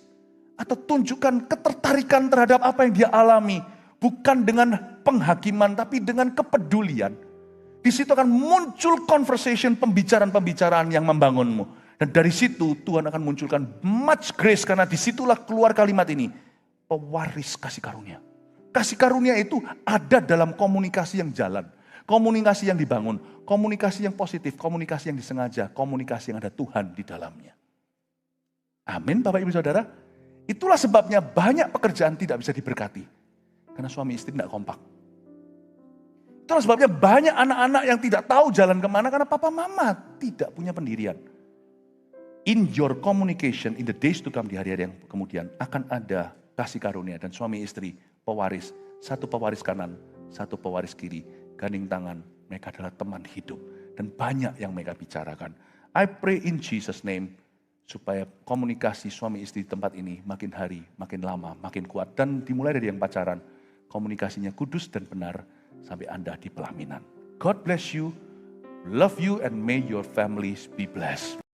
atau tunjukkan ketertarikan terhadap apa yang dia alami, bukan dengan penghakiman tapi dengan kepedulian, di situ akan muncul conversation, pembicaraan-pembicaraan yang membangunmu. Dan dari situ Tuhan akan munculkan much grace, karena disitulah keluar kalimat ini, pewaris kasih karunia. Kasih karunia itu ada dalam komunikasi yang jalan. Komunikasi yang dibangun, komunikasi yang positif, komunikasi yang disengaja, komunikasi yang ada Tuhan di dalamnya. Amin Bapak Ibu Saudara. Itulah sebabnya banyak pekerjaan tidak bisa diberkati. Karena suami istri tidak kompak. Itulah sebabnya banyak anak-anak yang tidak tahu jalan kemana karena papa mama tidak punya pendirian. In your communication, in the days to come, di hari-hari yang kemudian akan ada kasih karunia dan suami istri, pewaris. Satu pewaris kanan, satu pewaris kiri. Gandeng tangan, mereka adalah teman hidup. Dan banyak yang mereka bicarakan. I pray in Jesus name, supaya komunikasi suami istri di tempat ini makin hari, makin lama, makin kuat. Dan dimulai dari yang pacaran, komunikasinya kudus dan benar, sampai Anda di pelaminan. God bless you, love you, and may your families be blessed.